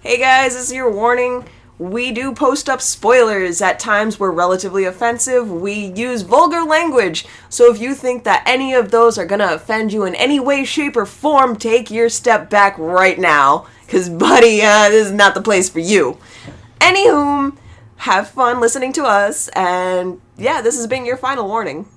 Hey guys, this is your warning. We do post up spoilers. At times we're relatively offensive. We use vulgar language. So if you think that any of those are gonna offend you in any way, shape, or form, take your step back right now. Cause buddy, this is not the place for you. Anywho, have fun listening to us, and yeah, this has been your final warning.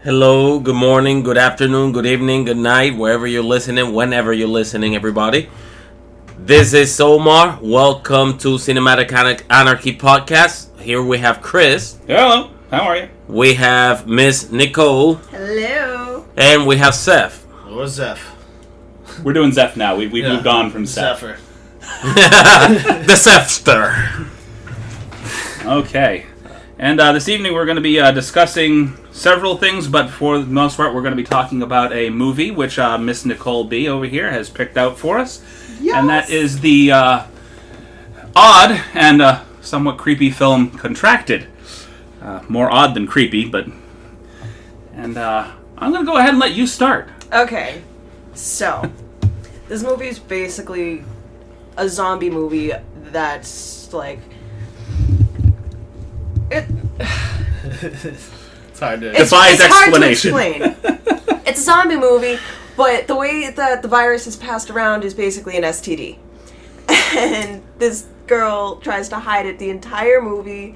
Hello, good morning, good afternoon, good evening, good night, wherever you're listening, whenever you're listening, everybody. This is Omar. Welcome to Cinematic Anarchy Podcast. Here we have Chris. Hello, how are you? We have Miss Nicole. Hello. And we have Seth. What's Zeph? We're doing Zeph now. We've moved on from Seth. Zephyr. The Sethster. Okay. And this evening we're going to be discussing several things, but for the most part we're going to be talking about a movie which Miss Nicole B over here has picked out for us. Yes. And that is the odd and somewhat creepy film Contracted. More odd than creepy, but... And I'm going to go ahead and let you start. Okay, so this movie is basically a zombie movie that's like... It's hard to... Defies explanation. Hard to explain. It's a zombie movie, but the way that the virus is passed around is basically an STD. And this girl tries to hide it the entire movie,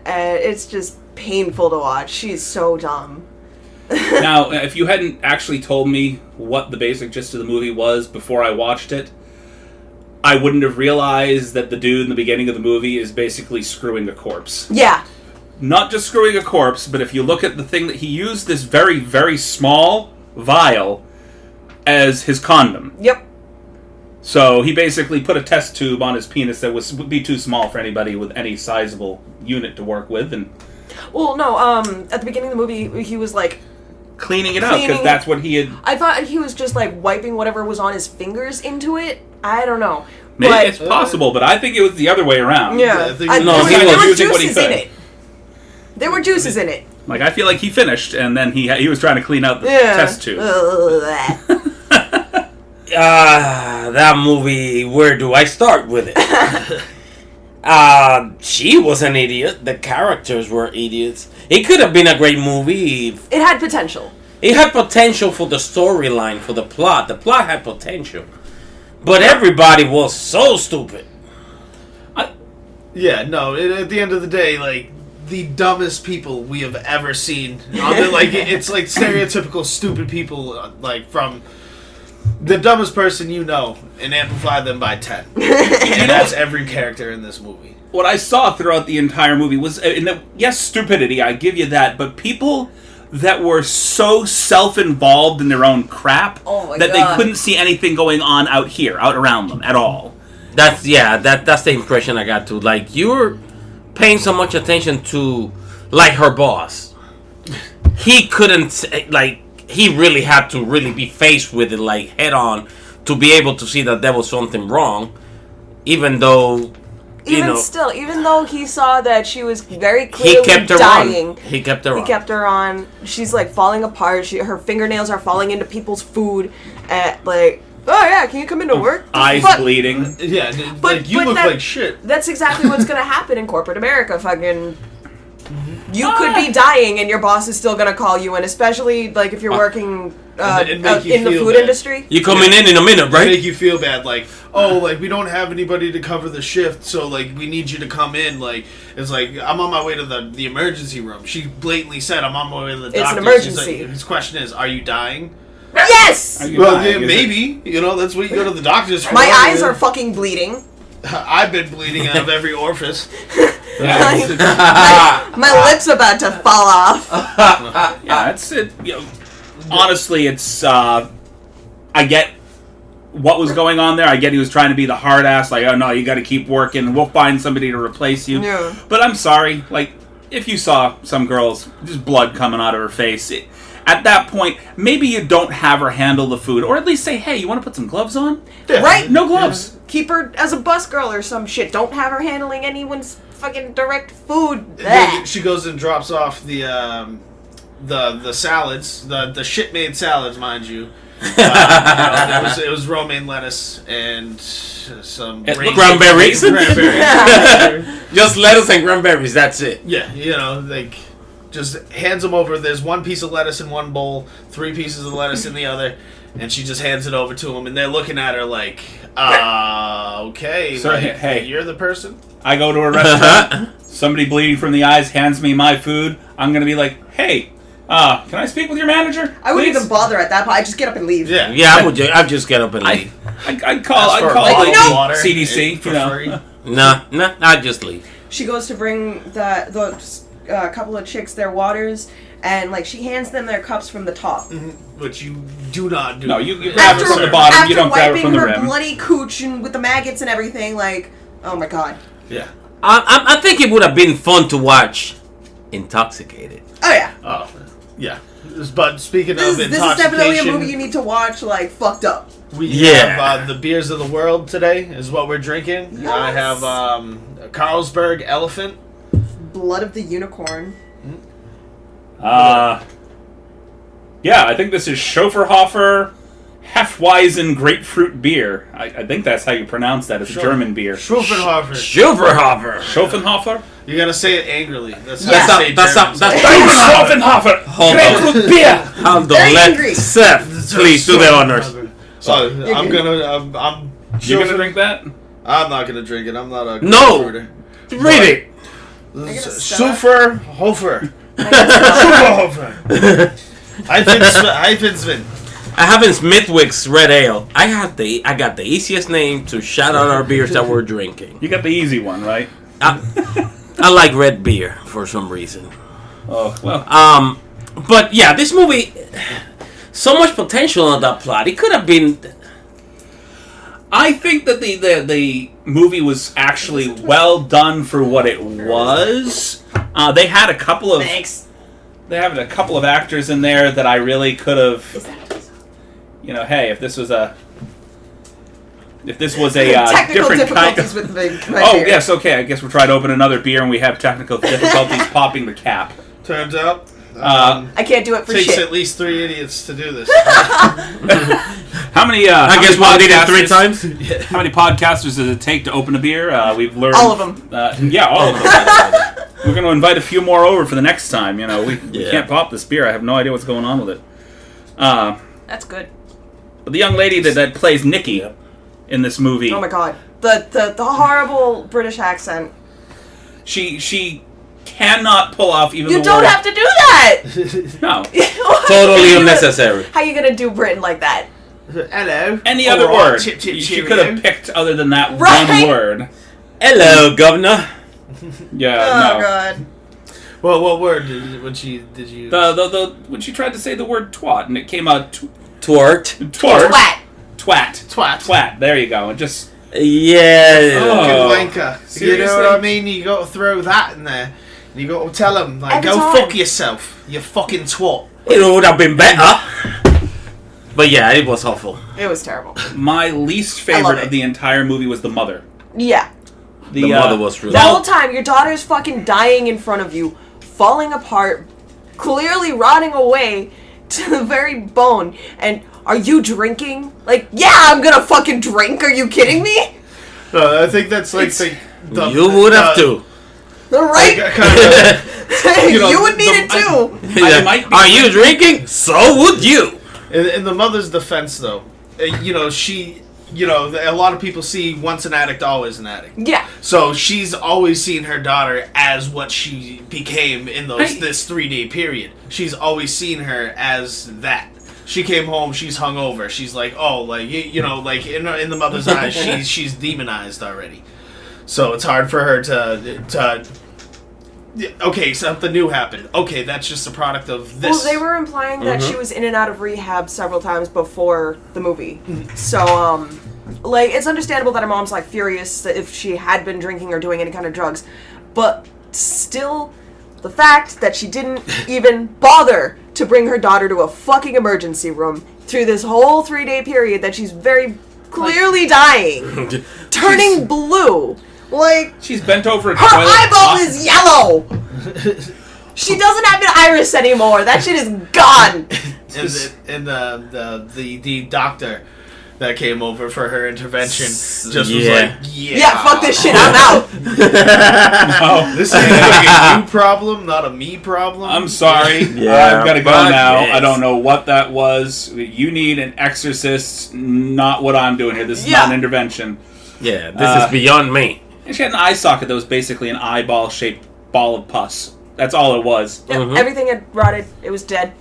and it's just painful to watch. She's so dumb. Now, if you hadn't actually told me what the basic gist of the movie was before I watched it, I wouldn't have realized that the dude in the beginning of the movie is basically screwing a corpse. Yeah. Not just screwing a corpse, but if you look at the thing that he used this very, very small vial as his condom. Yep. So he basically put a test tube on his penis that would be too small for anybody with any sizable unit to work with, and Well, no, at the beginning of the movie, he was like... cleaning it out, because that's what he had... I thought he was just like wiping whatever was on his fingers into it. I don't know. Maybe but, it's possible, but I think it was the other way around. Yeah. he there was were using what he juices in could. it. There were juices in it. Like, I feel like he finished, and then he was trying to clean out the test tube. That movie, where do I start with it? She was an idiot. The characters were idiots. It could have been a great movie. It had potential. It had potential for the storyline, for the plot. The plot had potential. But everybody was so stupid. Yeah, no, at the end of the day, like, the dumbest people we have ever seen. Like, it's like stereotypical stupid people, like, from the dumbest person you know, and amplify them by 10. And that's every character in this movie. What I saw throughout the entire movie was, yes, stupidity, I give you that, but people that were so self-involved in their own crap that they couldn't see anything going on out around them at all. That's the impression I got too. Like, you're paying so much attention to, like, her boss. He couldn't, like, he really had to really be faced with it, like, head on, to be able to see that there was something wrong, even though, even though he saw that she was very clearly dying. He kept her on. He kept her on. She's, like, falling apart. Her fingernails are falling into people's food. Like, oh, yeah, can you come into work? Eyes bleeding. Yeah, like, you look like shit. That's exactly what's going to happen in corporate America. Fucking... You could be dying and your boss is still going to call you, and especially, like, if you're working in the food industry. You coming in a minute, right? Make you feel bad, like, oh, like, we don't have anybody to cover the shift, so, like, we need you to come in. Like, it's like, I'm on my way to the emergency room. She blatantly said, I'm on my way to the doctor. It's an emergency. Like, his question is, are you dying? Yes! Well, yeah, maybe. You know, that's what you go to the doctor's for. My eyes are fucking bleeding. I've been bleeding out of every orifice. My lips about to fall off. Yeah, it's it. Honestly, it's. I get what was going on there. I get he was trying to be the hard ass, like, oh no, you got to keep working. We'll find somebody to replace you. Yeah. But I'm sorry, like, if you saw some girl's just blood coming out of her face, at that point, maybe you don't have her handle the food, or at least say, hey, you want to put some gloves on? Yeah. Right? No gloves. Yeah. Keep her as a bus girl or some shit. Don't have her handling anyone's fucking direct food. Then she goes and drops off the salads, the shit-made salads, mind you. It was romaine lettuce and some cranberries. Just lettuce and cranberries. That's it. Yeah, like just hands them over. There's one piece of lettuce in one bowl, 3 pieces of lettuce in the other, and she just hands it over to them, and they're looking at her like, okay, so, like, hey, you're the person. I go to a restaurant. Somebody bleeding from the eyes hands me my food. I'm gonna be like, hey. Can I speak with your manager? I wouldn't even bother at that point. I'd just get up and leave. Yeah, I'd just get up and leave. I'd call water CDC. No, I'd just leave. She goes to bring the couple of chicks their waters, and like she hands them their cups from the top. Mm-hmm. Which you do not do. No, you grab it from the bottom. You don't grab it from the rim. After wiping her bloody cooch and with the maggots and everything, like, oh my god. Yeah. I think it would have been fun to watch Intoxicated. Oh yeah. Oh. Yeah, but speaking of intoxication, this is definitely a movie you need to watch, like, fucked up. We have the beers of the world today is what we're drinking. Yes. I have Carlsberg Elephant. Blood of the Unicorn. Yeah, I think this is Schofferhofer Hefeweizen Grapefruit Beer. I think that's how you pronounce that. It's a German beer. Schofferhofer. Schofferhofer. You gotta say it angrily. That's Schofferhofer. Grapefruit beer. Hold on, let Seth please do the honors. I'm You're gonna drink that? I'm not gonna drink it. I'm not a No. Read it. Schofferhofer. Schofferhofer. I have in Smithwick's Red Ale. I got the easiest name to shout out our beers that we're drinking. You got the easy one, right? I like red beer for some reason. Oh, well. But yeah, this movie, so much potential on that plot. It could have been. I think that the movie was actually well done for what it was. They had a couple of. Thanks. They have a couple of actors in there that I really could have. Hey, if this was a technical different difficulties kind of. with Yes, okay. I guess we're trying to open another beer and we have technical difficulties popping the cap. Turns out, I can't do it for takes shit. at least 3 idiots to do this. How many? I guess we'll need it 3 times. How many podcasters does it take to open a beer? We've learned all of them. Yeah, all of them. We're going to invite a few more over for the next time. We can't pop this beer. I have no idea what's going on with it. That's good. But the young lady that plays Nikki in this movie. Oh my god, the horrible British accent. She cannot pull off even. You don't have to do that. No, totally unnecessary. How you gonna do Britain like that? Hello. Any other word? She could have picked other than that one word. Hello, governor. Yeah. Oh no. god. Well, what word did you use? The when she tried to say the word twat and it came out Twat. Twat. There you go. And just yeah. Fucking wanker. Seriously? You know what I mean? You got to throw that in there. You got to tell them, like, Every go time. fuck yourself, you fucking twat. It would have been better. But yeah, it was awful. It was terrible. my least favorite of the entire movie was the mother. Yeah. The mother was really. The whole time, your daughter's fucking dying in front of you, falling apart, clearly rotting away to the very bone. And are you drinking? Like, yeah, I'm gonna fucking drink. Are you kidding me? I think that's like the you would have to. Right? Like, you would need it too. Are you drinking? So would you. In the mother's defense, though, a lot of people see once an addict, always an addict. Yeah. So she's always seen her daughter as what she became in this 3-day period. She's always seen her as that. She came home, she's hungover. She's like, oh, like, like in the mother's eyes, she's demonized already. So it's hard for her to okay, something new happened. Okay, that's just a product of this. Well, they were implying that she was in and out of rehab several times before the movie. So, like, it's understandable that her mom's, like, furious that if she had been drinking or doing any kind of drugs. But still, the fact that she didn't even bother to bring her daughter to a fucking emergency room through this whole 3-day period that she's very clearly dying, turning blue. Like, she's bent over a her toilet. eyeball is yellow. She doesn't have an iris anymore. That shit is gone. And the doctor that came over for her intervention just was like, yeah, fuck this shit, I'm out. No, this is a you problem, not a me problem. I'm sorry. I've got to go now. I don't know what that was. You need an exorcist, not what I'm doing here. This is not an intervention. Yeah, this is beyond me. And she had an eye socket that was basically an eyeball-shaped ball of pus. That's all it was. Yep, everything had rotted. It was dead.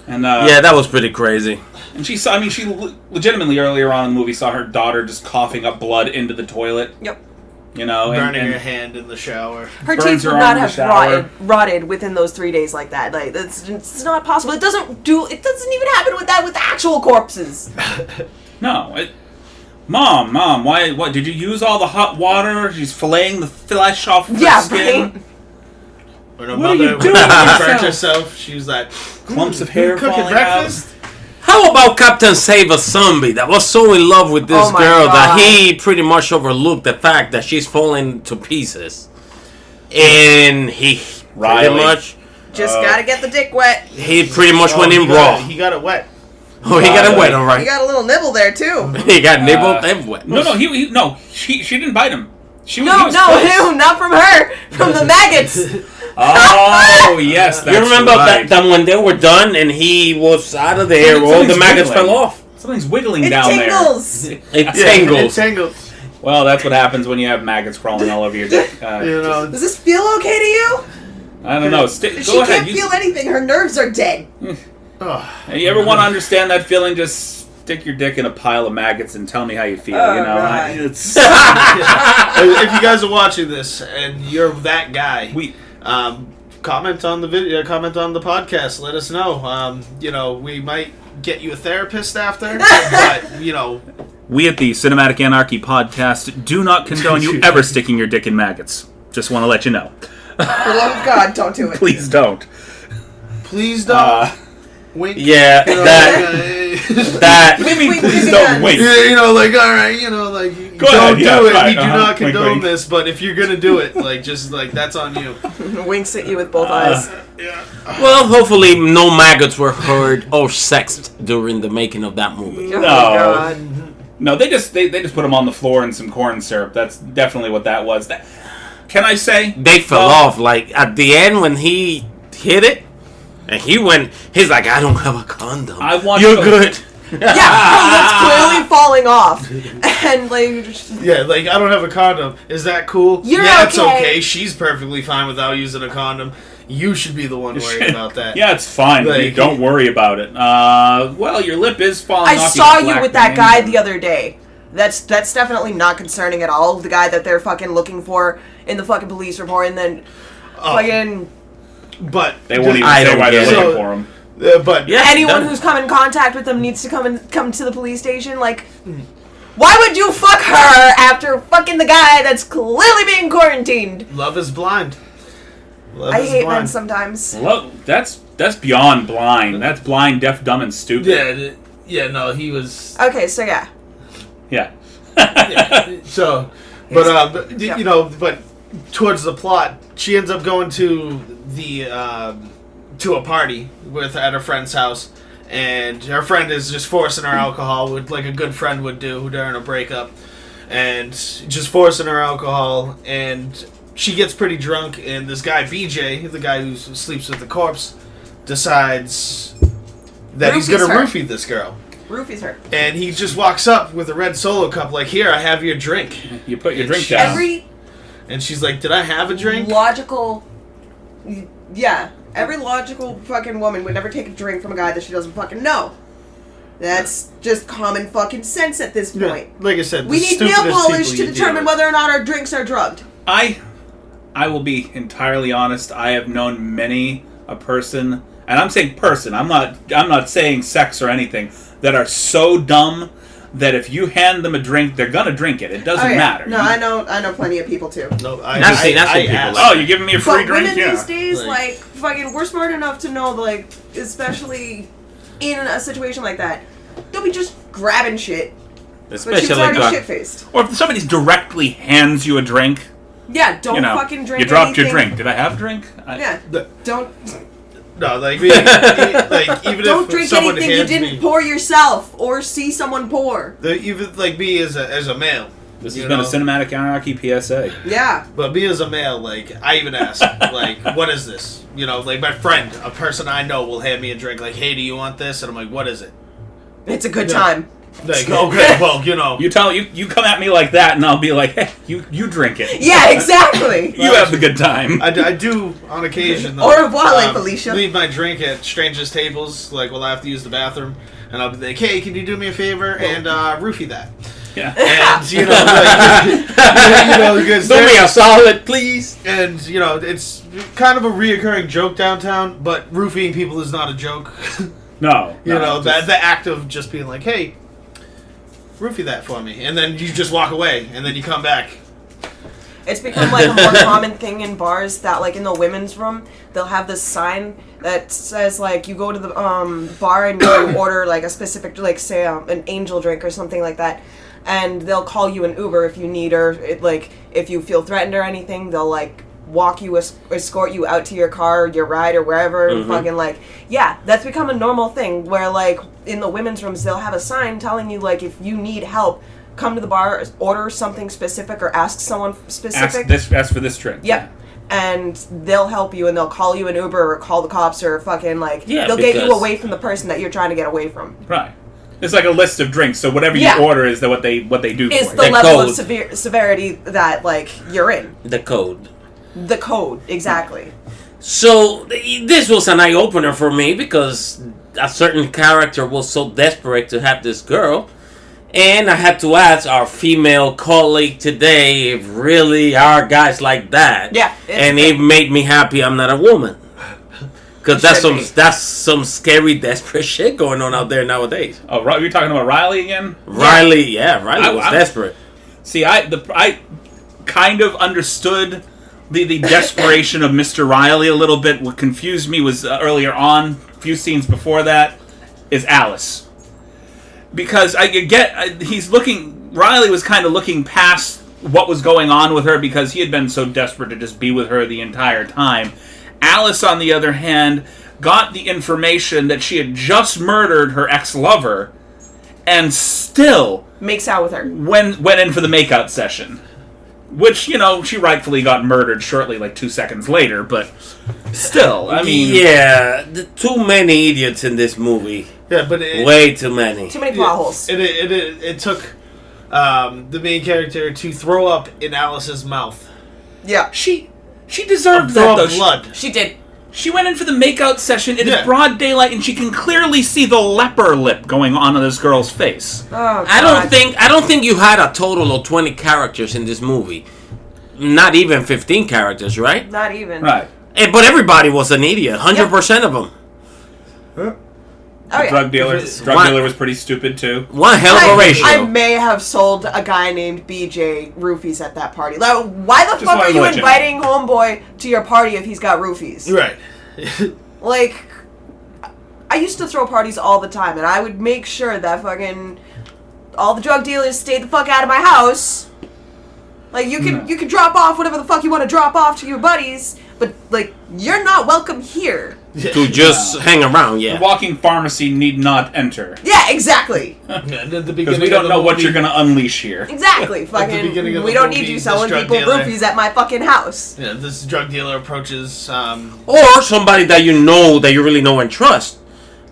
And yeah, that was pretty crazy. And she saw, she legitimately earlier on in the movie saw her daughter just coughing up blood into the toilet. Yep. You know, burning her hand in the shower. Her teeth would not have rotted within those 3 days like that. Like, it's not possible. It doesn't even happen with that with actual corpses. No, Mom, why? What did you use all the hot water? She's filleting the flesh off of her skin. Right? When her mother burnt herself, she was like, clumps of hair cooking falling breakfast. out. How about Captain Save a Zombie that was so in love with this girl that he pretty much overlooked the fact that she's falling to pieces, and he pretty much just gotta get the dick wet. He pretty much went in raw. He got it wet. Oh, he got it wet, all right. He got a little nibble there too. He got nibbled and wet. No, she didn't bite him. He was not from her, from the maggots. Oh, yes, that's you remember right. that when they were done and he was out of there, all the maggots fell off. Something's wiggling down tingles. there. It tingles. It tingles. Well, that's what happens when you have maggots crawling all over your dick. Does this feel okay to you? I don't know. She can't feel anything. Her nerves are dead. You ever want to understand that feeling? Just stick your dick in a pile of maggots and tell me how you feel. It's if you guys are watching this and you're that guy, comment on the video, comment on the podcast. Let us know. We might get you a therapist after, but we at the Cinematic Anarchy podcast do not condone you ever sticking your dick in maggots. Just want to let you know. For the love of God, don't do it. Please don't. Please don't. Wink. Yeah, that. Wink, please don't wink. Yeah, all right, don't do it. Right, We do not wink, condone wink. this, but if you're gonna do it, that's on you. Winks at you with both eyes. Well, hopefully no maggots were heard or sexed during the making of that movie. Oh my God. No, they just put them on the floor in some corn syrup. That's definitely what that was. Can I say they fell off? Like at the end when he hit it, and he's like, I don't have a condom. You're good. That's clearly falling off, and I don't have a condom. Is that cool? It's okay. She's perfectly fine without using a condom. You should be the one worried about that. Yeah, it's fine. Don't worry about it. Well, your lip is falling off. I saw you with that guy the other day. That's definitely not concerning at all. The guy that they're fucking looking for in the fucking police report, and then fucking. But they won't even say why they're looking for him. But anyone who's come in contact with them needs to come to the police station. Like, why would you fuck her after fucking the guy that's clearly being quarantined? Love is blind. I hate men sometimes. That's beyond blind. That's blind, deaf, dumb, and stupid. No, he was. Okay, so yeah. So, but towards the plot, she ends up going to to a party at her friend's house, and her friend is just forcing her alcohol, like a good friend would do during a breakup, and just forcing her alcohol, and she gets pretty drunk, and this guy BJ, the guy who sleeps with the corpse, decides that he's gonna roofie this girl. Roofies her. And he just walks up with a red Solo cup, like, here, I have your drink. You put your drink down. And she's like, did I have a drink? Every logical fucking woman would never take a drink from a guy that she doesn't fucking know. That's just common fucking sense at this point. Yeah, like I said, we need nail polish to determine whether or not our drinks are drugged. I will be entirely honest. I have known many a person, and I'm saying person. I'm not saying sex or anything, that are so dumb that if you hand them a drink, they're gonna drink it. It doesn't matter. No, I know plenty of people too. No, I've seen people. Oh, you're giving me a free but drink? Women these days, like fucking, we're smart enough to know, like, especially in a situation like that, don't be just grabbing shit. Especially but she was already shit-faced. Or if somebody directly hands you a drink. Yeah, don't fucking drink. You dropped anything. your drink. Did I have a drink? Don't. No, like even don't if drink someone anything you didn't pour yourself or see someone pour. Even like me as a male. This has been a Cinematic Anarchy PSA. Yeah. But me as a male, like, I even ask, like, what is this? You know, like, my friend, a person I know, will hand me a drink, like, hey, do you want this? And I'm like, what is it? It's a good time. Like, okay, well, you know. You come at me like that, and I'll be like, hey, you drink it. Yeah, exactly. You have the good time. I do, on occasion, though. Au revoir, Felicia. Leave my drink at strangers' tables, like, when I have to use the bathroom. And I'll be like, hey, can you do me a favor and roofie that? Yeah. And, you know, like, because do me a solid, please. And, you know, it's kind of a reoccurring joke downtown, but roofing people is not a joke. No. You know, the act of just being like, hey, roofie that for me. And then you just walk away, and then you come back. It's become like a more common thing in bars that, like, in the women's room, they'll have this sign that says, like, you go to the bar and you order, like, a specific, like, say, an angel drink or something like that, and they'll call you an Uber if you need, or, like, if you feel threatened or anything, they'll, like, walk you, escort you out to your car, your ride, or wherever, and fucking, like, yeah, that's become a normal thing, where, like, in the women's rooms, they'll have a sign telling you, like, if you need help, come to the bar, order something specific, or ask someone specific. Ask for this drink. Yep. And they'll help you, and they'll call you an Uber, or call the cops, or fucking, like, they'll get you away from the person that you're trying to get away from. Right. It's like a list of drinks, so whatever you order is what they do is for the you. level of severity that, like, you're in. The code. The code, exactly. So, this was an eye-opener for me, because a certain character was so desperate to have this girl, and I had to ask our female colleague today if really are guys like that. Yeah. And it made me happy I'm not a woman. Because that's some scary, desperate shit going on out there nowadays. Oh, you're talking about Riley again? Riley was desperate. See, I kind of understood the desperation of Mr. Riley a little bit. What confused me was earlier on, a few scenes before that, is Alice. Because Riley was kind of looking past what was going on with her because he had been so desperate to just be with her the entire time. Alice, on the other hand, got the information that she had just murdered her ex-lover and still makes out with her. Went in for the makeout session. Which, you know, she rightfully got murdered shortly, like 2 seconds later, but still, I mean... Yeah, too many idiots in this movie. Yeah, but way too many. Too many plot holes. It took the main character to throw up in Alice's mouth. Yeah. She deserved that, though. Blood. She did. She went in for the makeout session. It is broad daylight, and she can clearly see the leper lip going on this girl's face. Oh, God. I don't think you had a total of 20 characters in this movie. Not even 15 characters, right? Not even. Right. But everybody was an idiot. 100% of them. Huh? The drug dealer was pretty stupid too. One hell of a ratio. I may have sold a guy named BJ roofies at that party. Like, why the fuck are you inviting homeboy to your party if he's got roofies? Right. Like, I used to throw parties all the time, and I would make sure that fucking all the drug dealers stayed the fuck out of my house. Like, you can drop off whatever the fuck you want to drop off to your buddies, but, like, you're not welcome here. To just hang around, The walking pharmacy need not enter. Yeah, exactly. Because we don't know what you're going to unleash here. Exactly. Fucking, we don't need you selling people roofies at my fucking house. Yeah, this drug dealer approaches... Or somebody that you really know and trust.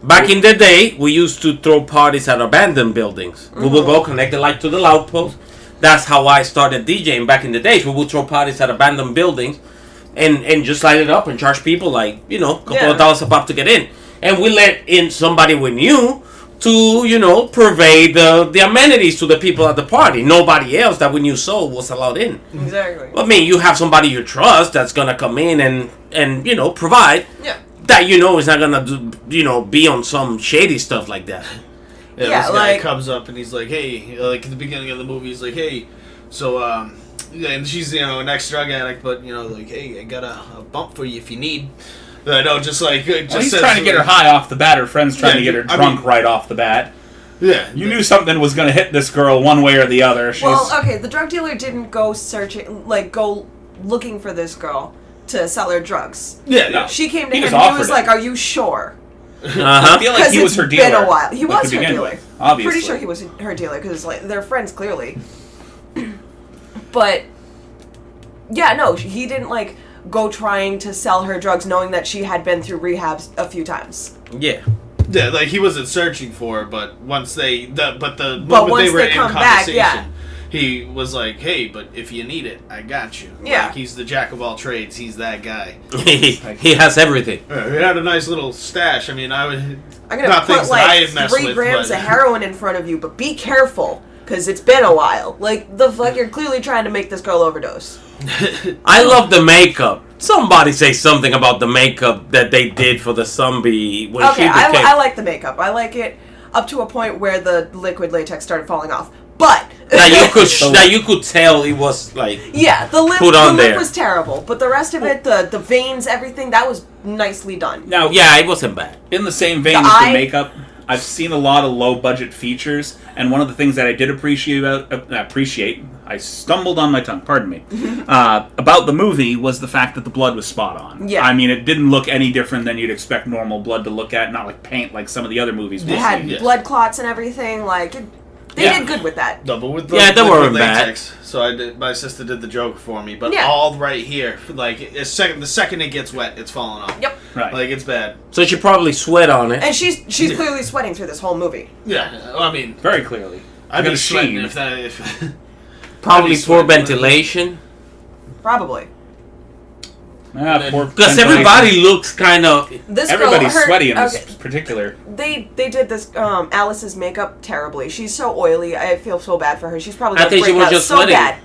Back in the day, we used to throw parties at abandoned buildings. We would go connect the light to the loud post. That's how I started DJing back in the days. We would throw parties at abandoned buildings and just light it up and charge people, like, you know, a couple of dollars a pop to get in. And we let in somebody we knew to purvey the amenities to the people at the party. Nobody else that we knew was allowed in. Exactly. I mean, you have somebody you trust that's gonna come in and provide. Yeah. That is not gonna be on some shady stuff like that. Yeah, this guy comes up and he's like, hey, like at the beginning of the movie, he's like, hey, so, and she's, an ex-drug addict, but, like, hey, I got a bump for you if you need. Just he's trying to get her high off the bat. Her friend's trying to get her drunk right off the bat. Yeah. You knew something was going to hit this girl one way or the other. The drug dealer didn't go searching, go looking for this girl to sell her drugs. Yeah, no. She came to him and he was like, are you sure? I feel like he was her dealer. It's been a while. He was her dealer. Obviously. Pretty sure he was her dealer because they're friends clearly. But yeah, no, he didn't go trying to sell her drugs, knowing that she had been through rehabs a few times. Yeah. Yeah, he wasn't searching for her, but once the moment they were in conversation, he was like, "Hey, but if you need it, I got you." Yeah, he's the jack of all trades. He's that guy. He has everything. He had a nice little stash. I mean, I'm gonna put 3 grams of heroin in front of you, but be careful. Because it's been a while. The fuck, you're clearly trying to make this girl overdose. I love the makeup. Somebody say something about the makeup that they did for the zombie when she became... I like the makeup. I like it up to a point where the liquid latex started falling off. But... that you could tell it was, yeah, the lip was terrible. But the rest of it, the veins, everything, that was nicely done. Now, yeah, it wasn't bad. In the same vein as the makeup... I've seen a lot of low-budget features, and one of the things that I did appreciate, I stumbled on my tongue, pardon me, about the movie was the fact that the blood was spot on. Yeah. I mean, it didn't look any different than you'd expect normal blood to look at, not like paint like some of the other movies we've seen. It had blood clots and everything, They did good with that. No, but with they weren't latex, bad. So my sister did the joke for me, but all right here, the second it gets wet, it's falling off. Yep. Right. It's bad. So she probably sweat on it. And she's clearly sweating through this whole movie. Yeah, I mean, very clearly. I'd be sweating if probably poor ventilation. Probably. Because everybody looks kind of... Everybody's sweaty in this particular. They did this, Alice's makeup terribly. She's so oily. I feel so bad for her. She's probably going to break out so sweating. Bad.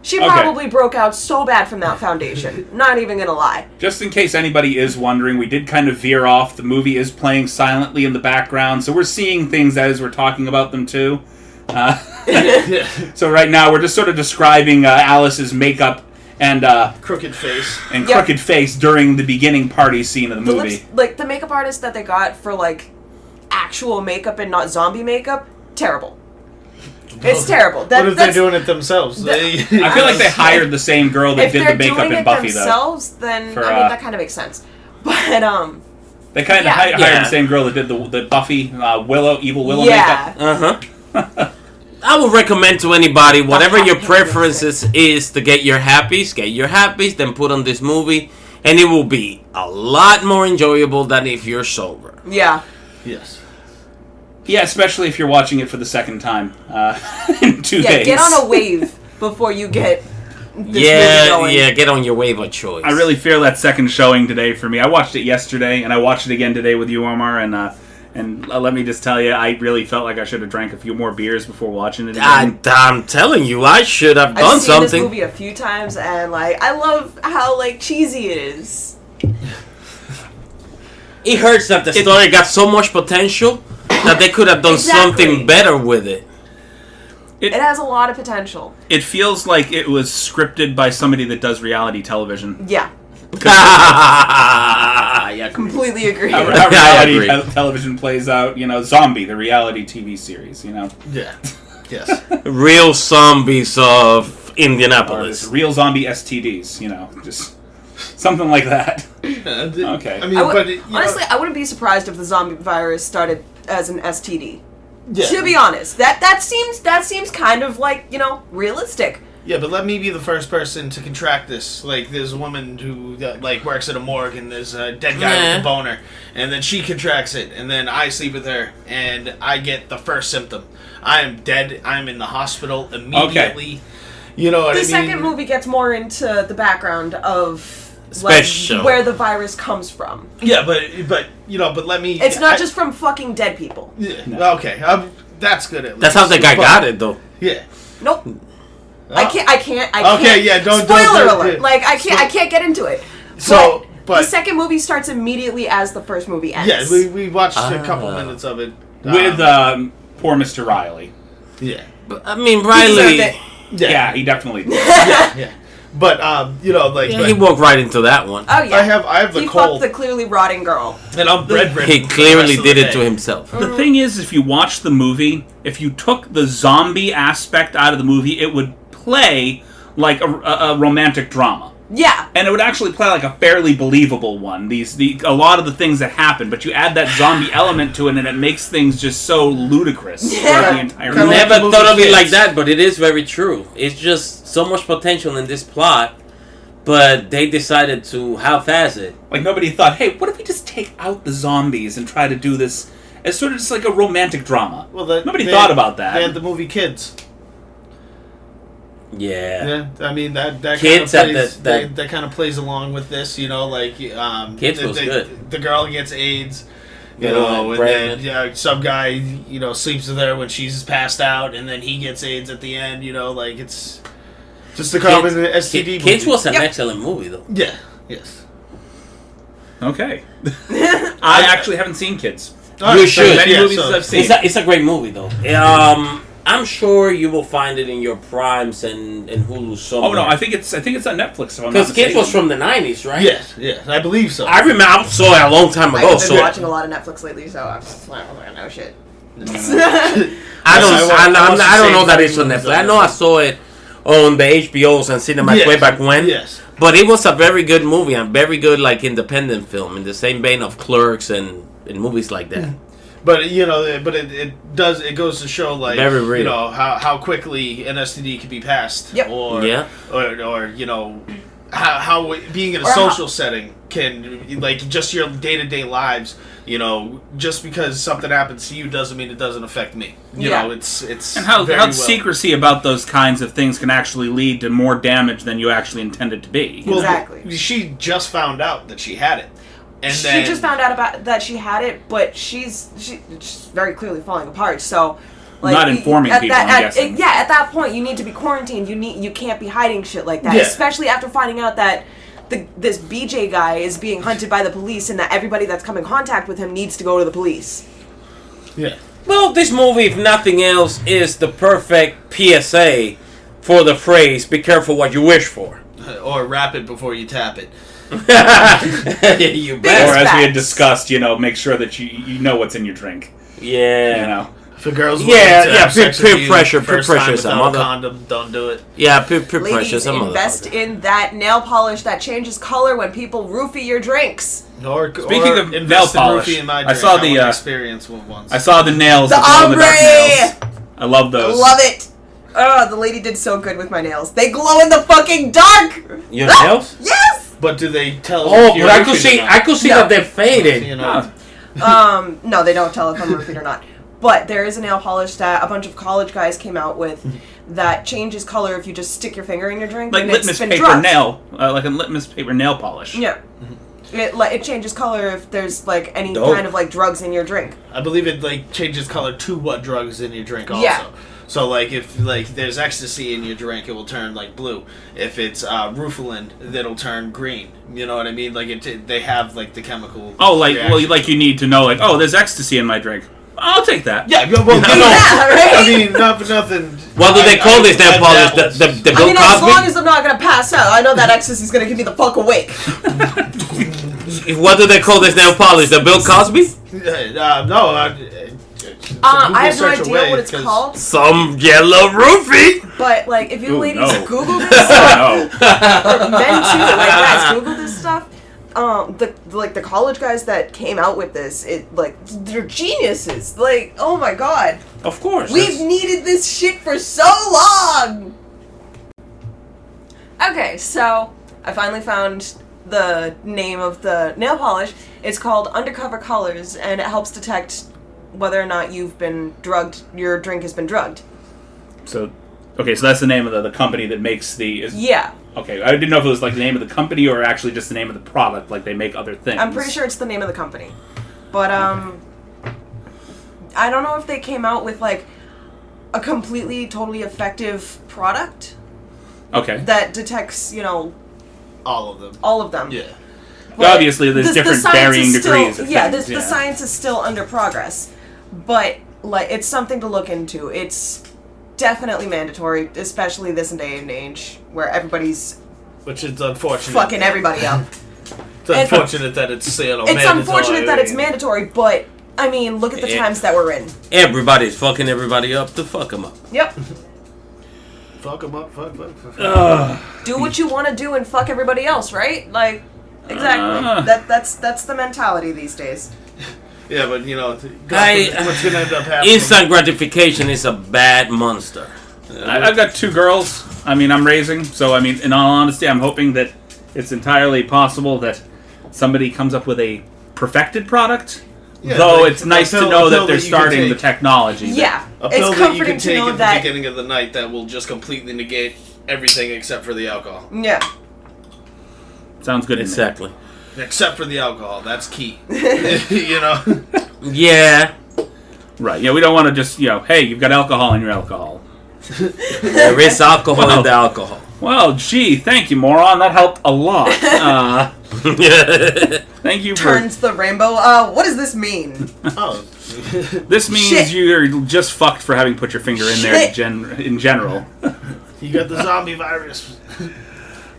She probably broke out so bad from that foundation. Not even going to lie. Just in case anybody is wondering, we did kind of veer off. The movie is playing silently in the background, so we're seeing things as we're talking about them too. So right now we're just sort of describing Alice's makeup and crooked face during the beginning party scene of the movie. Lips, the makeup artist that they got for actual makeup and not zombie makeup, terrible. It's terrible. What if they're doing it themselves? I feel like they hired the same girl that did the makeup in Buffy, themselves, then that kind of makes sense. But they kind of hired the same girl that did the Buffy Evil Willow makeup. I would recommend to anybody, whatever your preferences is to get your happies, then put on this movie, and it will be a lot more enjoyable than if you're sober. Yeah. Yes. Yeah, especially if you're watching it for the second time in 2 days. Get on a wave before you get this movie going. Yeah, get on your wave of choice. I really feel that second showing today for me. I watched it yesterday, and I watched it again today with you, Omar, and let me just tell you, I really felt like I should have drank a few more beers before watching it again. I'm telling you, I should have done something. I've seen this movie a few times, and I love how cheesy it is. It hurts that the story got so much potential that they could have done something better with it. It has a lot of potential. It feels like it was scripted by somebody that does reality television. Yeah. Yeah, completely agree. How reality television plays out, Zombie, the reality TV series, Yeah. Yes. Real zombies of Indianapolis. Real zombie STDs, just something like that. Okay. I mean, honestly, I wouldn't be surprised if the zombie virus started as an STD. Yeah. To be honest, that seems kind of realistic. Yeah, but let me be the first person to contract this. There's a woman who works at a morgue, and there's a dead guy with a boner, and then she contracts it, and then I sleep with her, and I get the first symptom. I am dead. I'm in the hospital immediately. Okay. You know what I mean? The second movie gets more into the background of Special. Like, where the virus comes from. Yeah, but let me. It's not just from fucking dead people. Yeah. No. Okay. That's good. At least. That's how the guy got it, though. Yeah. Nope. Oh. I can't. Okay. Yeah. Don't. Spoiler don't, alert. Like I can't get into it. So, the second movie starts immediately as the first movie ends. Yeah, we watched a couple minutes of it with poor Mr. Riley. Yeah. But, I mean, Riley. Yeah, he definitely did. Yeah. But he walked right into that one. Oh yeah. I have the he cold. fucked the clearly rotting girl. And I'm bedridden. He clearly did it to himself. The thing is, if you watch the movie, if you took the zombie aspect out of the movie, it would play like a romantic drama. Yeah. And it would actually play like a fairly believable one. A lot of the things that happen, but you add that zombie element to it, and it makes things just so ludicrous for the entire movie. Never thought of it like that, but it is very true. It's just so much potential in this plot, but they decided to half-ass it. Like, nobody thought, hey, what if we just take out the zombies and try to do this as sort of just like a romantic drama? Well, nobody thought about that. They had the movie Kids. Yeah. I mean that Kids kind of plays, that kind of plays along with this, like Kids was good. The girl gets AIDS, and then some guy sleeps with her when she's passed out, and then he gets AIDS at the end. Like it's just the common STD movie. Kids was an excellent movie, though. Yeah. Yes. Okay. I actually haven't seen Kids. You should. Many movies I've seen. It's a great movie, though. I'm sure you will find it in your Primes and Hulu somewhere. Oh no, I think it's on Netflix. Because Kids was from the 90s, right? Yes, I believe so. I remember I saw it a long time ago. I've been watching a lot of Netflix lately, so I'm just like, no shit. I don't know that it's on Netflix. I know I saw it on the HBOs and Cinemax way back when. Yes. But it was a very good movie and very good independent film in the same vein of Clerks and movies like that. But it goes to show very real. how quickly an STD can be passed, yep. or how being in a social setting can just your day-to-day lives. Just because something happens to you doesn't mean it doesn't affect me. It's and how secrecy about those kinds of things can actually lead to more damage than you actually intended to be. Well, exactly. She just found out that she had it. And she just found out that she had it, but she's very clearly falling apart. So, not informing people. I'm guessing. At that point, you need to be quarantined. You can't be hiding shit like that, especially after finding out that this BJ guy is being hunted by the police, and that everybody that's come in contact with him needs to go to the police. Yeah. Well, this movie, if nothing else, is the perfect PSA for the phrase "Be careful what you wish for," or wrap it before you tap it. You bet. Or as we had discussed, make sure that you know what's in your drink. Yeah. For girls, peer pressure is a mother. Condom, don't do it. Yeah, peer pressure Ladies, is a mother. invest in that nail polish that changes color when people roofie your drinks. Speaking of nail polish, I saw the experience once. I saw the nails. The ombre. I love those. Love it. Oh, the lady did so good with my nails. They glow in the fucking dark. Your nails? Yes. But do they tell? Oh, but I could see that they're faded. No, they don't tell if I'm roofied or not. But there is a nail polish that a bunch of college guys came out with that changes color if you just stick your finger in your drink. Like and litmus it's been paper drugged. nail, like a litmus paper nail polish. Yeah. It changes color if there's any kind of drugs in your drink. I believe it changes color to what drugs in your drink also. Yeah. So if there's ecstasy in your drink, it will turn blue. If it's Rufalin, that'll turn green. You know what I mean? They have the chemical. Oh, you need to know there's ecstasy in my drink. I'll take that. Yeah, well, right? I mean, nothing. What do they call this nail polish? The Bill Cosby? As long as I'm not gonna pass out, I know that ecstasy is gonna give me the fuck awake. What do they call this nail polish? The Bill Cosby? No. I have no idea what it's called. Some yellow roofie. But if you ladies Google this No. or men too, guys Google this stuff. The college guys that came out with this, they're geniuses. Oh my god. Of course. We've needed this shit for so long. Okay, so I finally found the name of the nail polish. It's called Undercover Colors, and it helps detect whether or not you've been drugged. Your drink has been drugged. So, okay, so that's the name of the company that makes the. Yeah. Okay, I didn't know if it was like the name of the company or actually just the name of the product, like they make other things. I'm pretty sure it's the name of the company. But, I don't know if they came out with, like, a completely, totally effective product. Okay. That detects, all of them. all of them. Yeah. Well, obviously, there's different varying degrees of things. The science is still under progress. But, like, it's something to look into. It's definitely mandatory, especially this day and age, where everybody's Which is unfortunate. fucking everybody up. It's unfortunate that it's mandatory. It's unfortunate that it's mandatory, but, I mean, look at the times that we're in. Everybody's fucking everybody up to fuck them up. Yep. Fuck them up, fuck. Do what you want to do and fuck everybody else, right? Like, exactly. That's the mentality these days. Yeah, but what's gonna end up happening? Instant gratification is a bad monster. I've got 2 girls. I'm raising, so in all honesty, I'm hoping that it's entirely possible that somebody comes up with a perfected product. Yeah, though like it's nice a to know pill that they're starting the technology. Yeah, A pill it's that you comforting can to take know at the that. beginning of the night that will just completely negate everything except for the alcohol. Yeah. Sounds good. Exactly. Except for the alcohol, that's key. Yeah. Right. Yeah, we don't want to just hey, you've got alcohol in your alcohol. There is alcohol in the alcohol. Well, gee, thank you, moron. That helped a lot. Thank you for... Turns the rainbow. What does this mean? Oh. This means Shit. you're just fucked for having put your finger in there in general. You got the zombie virus.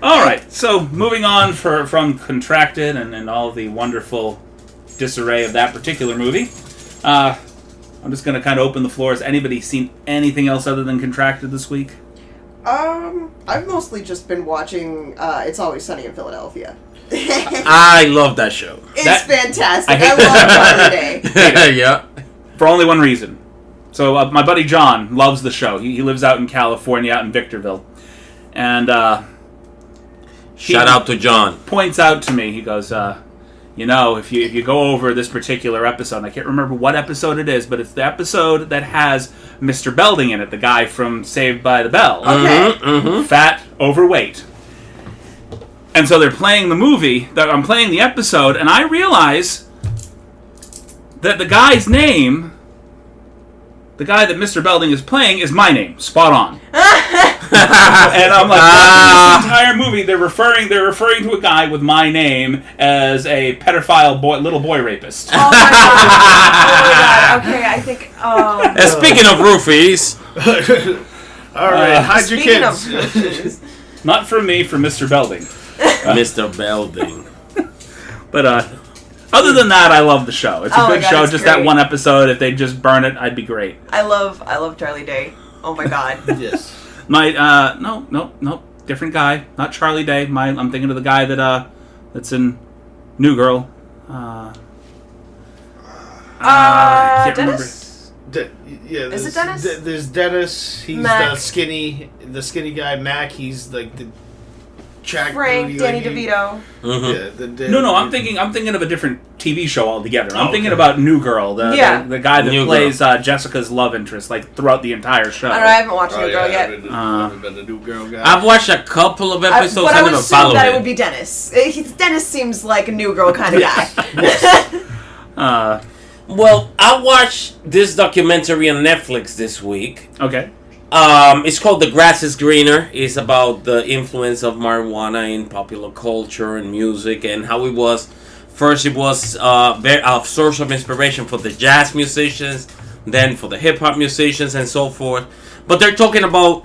All right, so moving on from Contracted and all the wonderful disarray of that particular movie, I'm just going to kind of open the floor. Has anybody seen anything else other than Contracted this week? I've mostly just been watching It's Always Sunny in Philadelphia. I love that show. It's fantastic. I hate I love Charlie Day. Yeah. For only one reason. So my buddy John loves the show. He lives out in California, out in Victorville. And Shout out to John. Points out to me, he goes, if you go over this particular episode, and I can't remember what episode it is, but it's the episode that has Mr. Belding in it, the guy from Saved by the Bell. Okay. Fat, overweight. And so they're playing the movie, I'm playing the episode, and I realize that the guy's name, the guy that Mr. Belding is playing, is my name. Spot on. And I'm like, this entire movie, they're referring to a guy with my name as a pedophile little boy rapist. Oh my god. Okay, I think. Speaking of roofies, All right, hide your Speaking kids. of Not from me, from Mr. Belding. Mr. Belding. But other than that, I love the show. It's a good show. it's Just great. that one episode, if they just burn it, I'd be great. I love Charlie Day. Oh my god. Yes. No, different guy. Not Charlie Day. I'm thinking of the guy that's in New Girl. I can't Dennis? Is it Dennis? There's Dennis. He's Mac. the skinny guy. Mac. He's like the track. Frank, booty, Danny like, DeVito. Mm-hmm. No, I'm thinking of a different TV show altogether. I'm thinking about New Girl, the guy that New plays Jessica's love interest, like throughout the entire show. I don't know, I haven't watched New Girl yet. I haven't been a New Girl guy. I've watched a couple of episodes. But I would never assume followed that it. it would be Dennis. Dennis seems like a New Girl kind of guy. Well, I watched this documentary on Netflix this week. Okay. It's called The Grass is Greener. It's about the influence of marijuana in popular culture and music and how it was. First, it was a source of inspiration for the jazz musicians, then for the hip-hop musicians and so forth. But they're talking about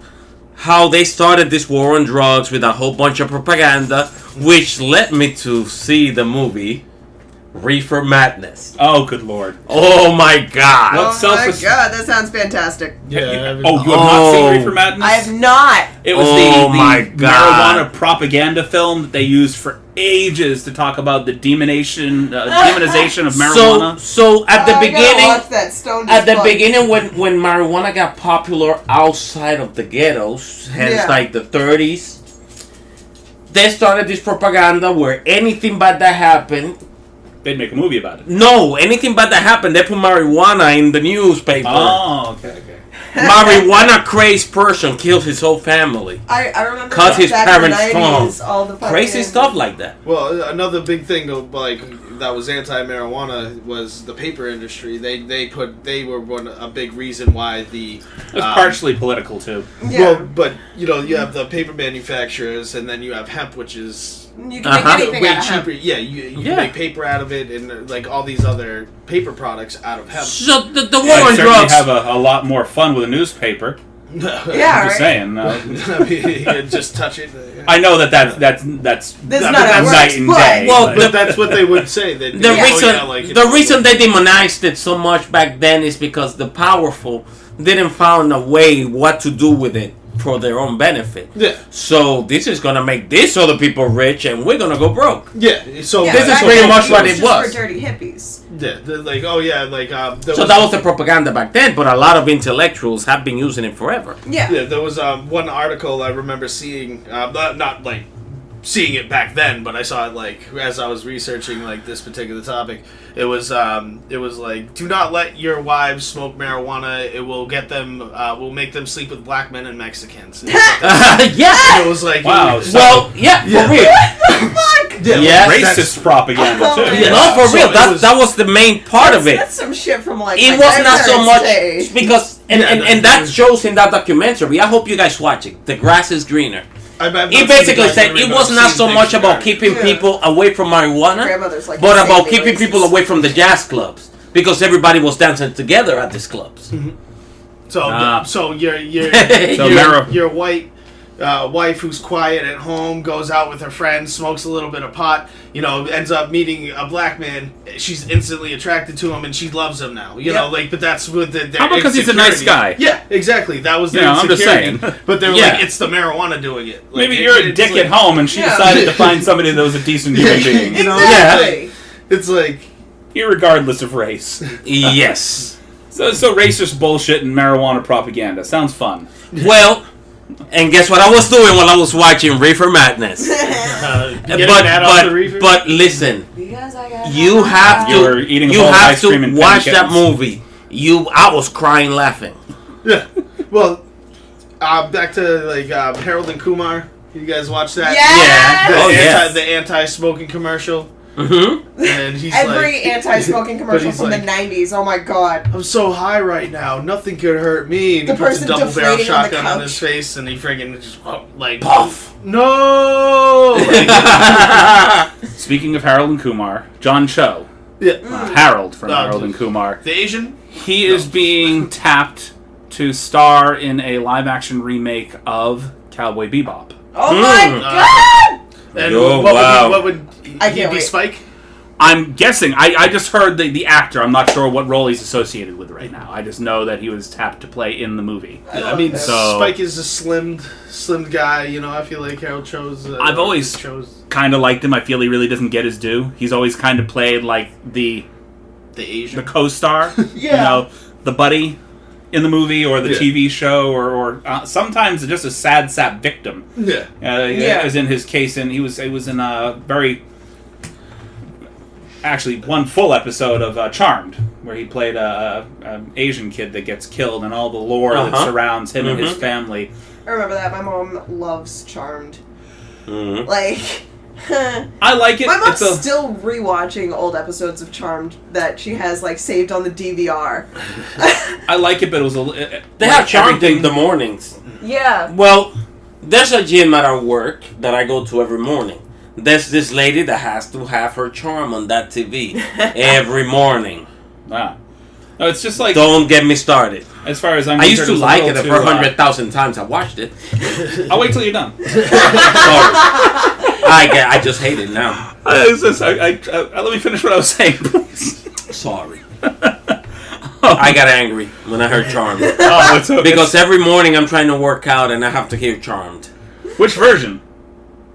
how they started this war on drugs with a whole bunch of propaganda, which led me to see the movie Reefer Madness. Oh, good lord. Oh my god. Oh my god, that sounds fantastic. Yeah. You have not seen Reefer Madness? I have not. It was the marijuana propaganda film that they used for ages to talk about the demonization of marijuana. So at the beginning, watch that Stone at the beginning when marijuana got popular outside of the ghettos, hence like the 30s, they started this propaganda where anything bad that happened, they'd make a movie about it. No, anything bad that happened, they put marijuana in the newspaper. Oh, okay. marijuana crazed person killed his whole family. I remember Cut his back in the parents 90s, all the Crazy stuff like that. Well, another big thing that was anti-marijuana was the paper industry. They were a big reason why the It was partially political too. Yeah. Well, but you have the paper manufacturers, and then you have hemp, which is You can make anything way out of cheaper. hemp. Yeah, you can make paper out of it, and like all these other paper products out of hemp. So the war I on certainly drugs. have a lot more fun with a newspaper. Yeah, I'm just saying. I mean, you can just touch it. I know that's This is not that's how it night works, and but- day. Well, but- But that's what they would say. That The reason they demonized it so much back then is because the powerful didn't find a way what to do with it for their own benefit. Yeah. So this is gonna make these other people rich, and we're gonna go broke. Yeah. So This is back pretty then, much what was it just was. for dirty hippies. Yeah. So that was the propaganda back then, but a lot of intellectuals have been using it forever. Yeah. Yeah, there was one article I remember seeing, not like seeing it back then, but I saw it like as I was researching like this particular topic. It was like, do not let your wives smoke marijuana. It will get them, will make them sleep with black men and Mexicans. And Yeah. it was like, Wow. Well, yeah, for real. Fuck! Yeah. racist propaganda Oh, too. yeah. No, for So real. it That was the main part of it. That's some shit from like It my was not so grandparents' much day. because and that shows in that documentary. I hope you guys watch it. The grass is greener. He basically said it was not so much about keeping people away from marijuana, Grandmother's like but about insanely keeping people racist. away from the jazz clubs because everybody was dancing together at these clubs. So your Mara- your white wife who's quiet at home goes out with her friends, smokes a little bit of pot, ends up meeting a black man. She's instantly attracted to him, and she loves him now. But that's with their How about 'cause he's a nice insecurity. guy? Yeah, exactly. That was the I'm just insecurity. saying. But they're Yeah. like, it's the marijuana doing it. Like, Maybe you're a it's dick like- at home, and she Yeah. decided to find somebody that was a decent human being. Exactly. It's like, Irregardless of race. Yes. So racist bullshit and marijuana propaganda sounds fun. Well, and guess what I was doing while I was watching Reefer Madness? getting mad off the reefer. But listen, Because I got you have You were to eating a you bowl of have ice cream to and watch penny that kittens. movie. I was crying laughing. yeah. Well, back to like Harold and Kumar. You guys watch that? Yeah. Oh, yeah. The anti-smoking commercial. Mm-hmm. And he's Every like, anti-smoking commercial he's from like, the 90s. Oh my god. I'm so high right now, nothing could hurt me. And The he puts a person double barrel deflating on the shotgun on couch. his face, and he friggin' just like Puff. No. Like, Speaking of Harold and Kumar, John Cho, yeah. Harold from Oh, Harold and Kumar, The Asian. he is being tapped to star in a live-action remake of Cowboy Bebop. Oh my Mm. god! And Oh, what wow. would I he can't be? wait. Spike. I'm guessing. I just heard the actor. I'm not sure what role he's associated with right now. I just know that he was tapped to play in the movie. I mean, So- Spike is a slimmed guy. I feel like Harold chose. I've always kind of liked him. I feel he really doesn't get his due. He's always kind of played like the the Asian. co-star. Yeah. The buddy in the movie or the Yeah. TV show, or sometimes just a sad sap victim. Yeah. Yeah. As in his case, and he was in a very. Actually, one full episode of Charmed, where he played a Asian kid that gets killed, and all the lore that surrounds him and his family. I remember that. My mom loves Charmed. Mm-hmm. Like, I like it. my mom's It's still rewatching old episodes of Charmed that she has like saved on the DVR. I like it, but it was a. They have Charmed in the mornings. Yeah. Well, there's a gym at our work that I go to every morning. There's this lady that has to have her charm on that TV every morning. No, it's just like. Don't get me started. As far as I'm I used to concerned, like was a it little for too, 100,000 times I watched it. I'll wait till you're done. Sorry. I just hate it now. Let me finish what I was saying, please. Sorry. I got angry when I heard Charmed. Oh, it's okay. Because every morning I'm trying to work out and I have to hear Charmed. Which version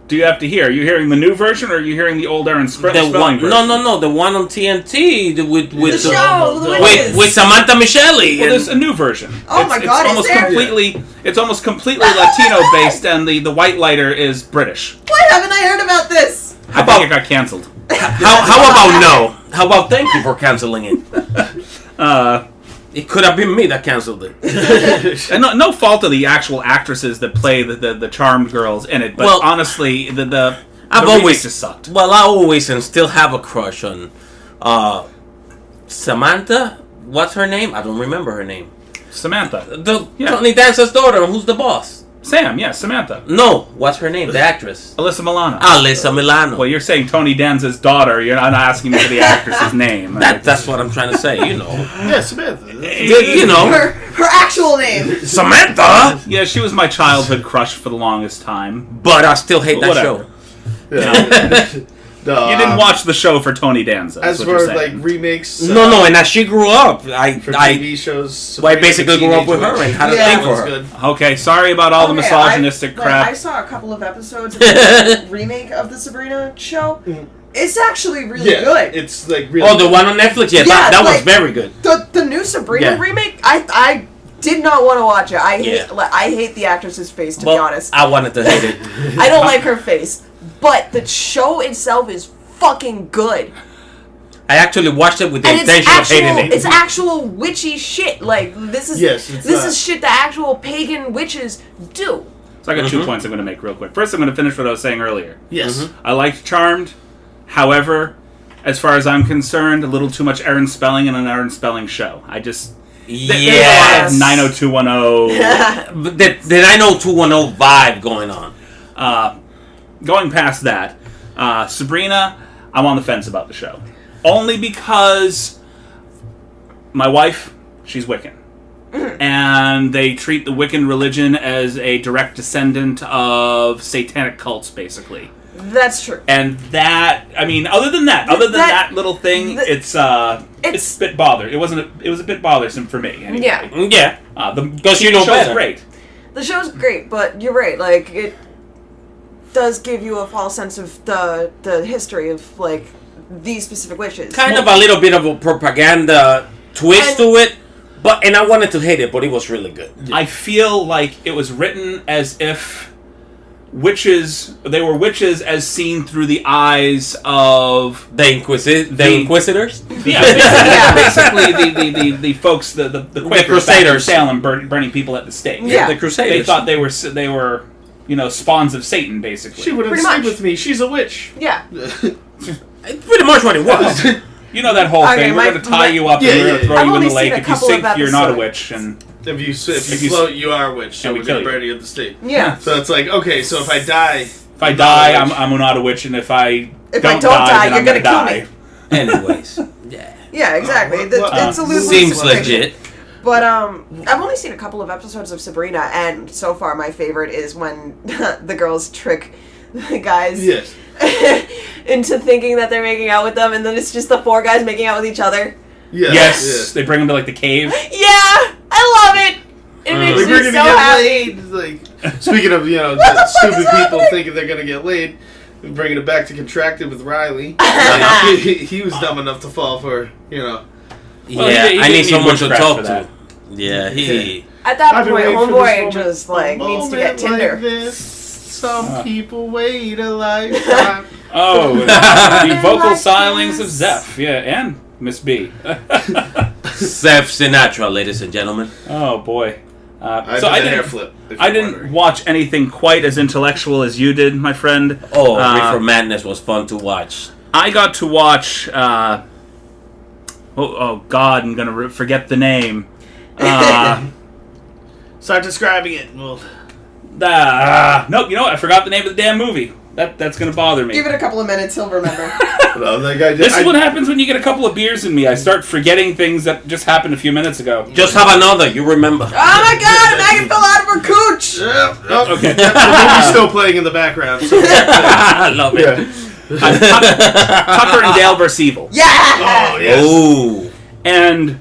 do you have to hear? Are you hearing the new version, or are you hearing the old Aaron Spelling The one, version? no, the one on TNT with The show, the Wiz. with Samantha Micheli. Well, there's a new version. Oh my God, is Almost there? completely. It's almost completely Latino based, and the white lighter is British. Why haven't I heard about this? I think it got canceled. How about no? How about thank you for canceling it? It could have been me that canceled it. And no fault of the actual actresses that play the charmed girls in it, but honestly, the always just sucked. Well, I always and still have a crush on Samantha. What's her name? I don't remember her name. Samantha. Tony Danza's daughter. Who's the boss? Sam, yeah, Samantha. No, what's her name? The actress. Alyssa Milano. Alyssa Milano. Well, you're saying Tony Danza's daughter. You're not asking me for the actress's name. That's what I'm trying to say. You know. Yeah, Samantha. You know. Her actual name. Samantha. Yeah, she was my childhood crush for the longest time. But I still hate that show. Yeah. You didn't watch the show for Tony Danza. As for like remakes. No, and as she grew up, for TV shows. I basically grew up with her and had a thing for her. Good. Okay, sorry about all the misogynistic crap. I saw a couple of episodes of the remake of the Sabrina show. It's actually really good. It's like really. Oh, the one on Netflix. Yeah, that was very good. The new Sabrina remake. I did not want to watch it. I hate the actress's face, to be honest. I wanted to hate it. I don't like her face. But the show itself is fucking good. I actually watched it with the intention of hating it. It's actual witchy shit. Like, this is shit that actual pagan witches do. So I got 2 points I'm going to make real quick. First, I'm going to finish what I was saying earlier. Yes. I liked Charmed. However, as far as I'm concerned, a little too much Aaron Spelling in an Aaron Spelling show. There's a lot of 90210. The 90210 vibe going on. Going past that, Sabrina, I'm on the fence about the show. Only because my wife, she's Wiccan. And they treat the Wiccan religion as a direct descendant of satanic cults, basically. That's true. And that, I mean, other than that little thing, it's a bit bothersome. It was a bit bothersome for me, anyway. Yeah. Because you know better. Great. The show's great, but you're right. Like, it does give you a false sense of the history of, like, these specific witches. Kind of a little bit of a propaganda twist to it, and I wanted to hate it, but it was really good. I feel like it was written as if they were witches as seen through the eyes of the Inquisitors. Yeah, basically the folks, the Quakers, Crusaders, Salem, burning people at the stake. Yeah, the Crusaders. They thought they were spawns of Satan, basically. She wouldn't sleep with me. She's a witch. Yeah. It's pretty much what it was. You know that whole thing. We're going to tie you up and we're going to throw you in the lake. If you sink, you're not a witch. And if you float, you are a witch. So we're going to burn you at the stake. Yeah. So it's like, okay, so if I die... I'm not a witch, and if I don't die, you're going to kill me. Anyways. Yeah, exactly. It's a lose-lose Seems situation. legit. But I've only seen a couple of episodes of Sabrina, and so far my favorite is when the girls trick the guys into thinking that they're making out with them, and then it's just the four guys making out with each other. Yes. They bring them to like the cave. Yeah, I love it. It makes me so happy. Like, speaking of stupid people thinking they're gonna get laid, bringing it back to Contracted with Riley. He was dumb enough to fall for I need someone to talk to. Yeah, At that point, homeboy just needs to get Tinder. Like some people wait a lifetime. The vocal stylings of Zeph, and Miss B. Zeph Sinatra, ladies and gentlemen. Oh boy. I didn't watch anything quite as intellectual as you did, my friend. Reefer Madness was fun to watch. I got to watch. Oh God, I'm gonna forget the name. Start describing it. Nope. You know what? I forgot the name of the damn movie. That's gonna bother me. Give it a couple of minutes, he'll remember. This is what happens when you get a couple of beers in me. I start forgetting things that just happened a few minutes ago. Just have another, you remember. Oh my God, Megan fell out of her cooch! Okay. The movie's still playing in the background. So I love it. Tucker and Dale vs. Evil. Yeah! Oh, yes. Ooh. And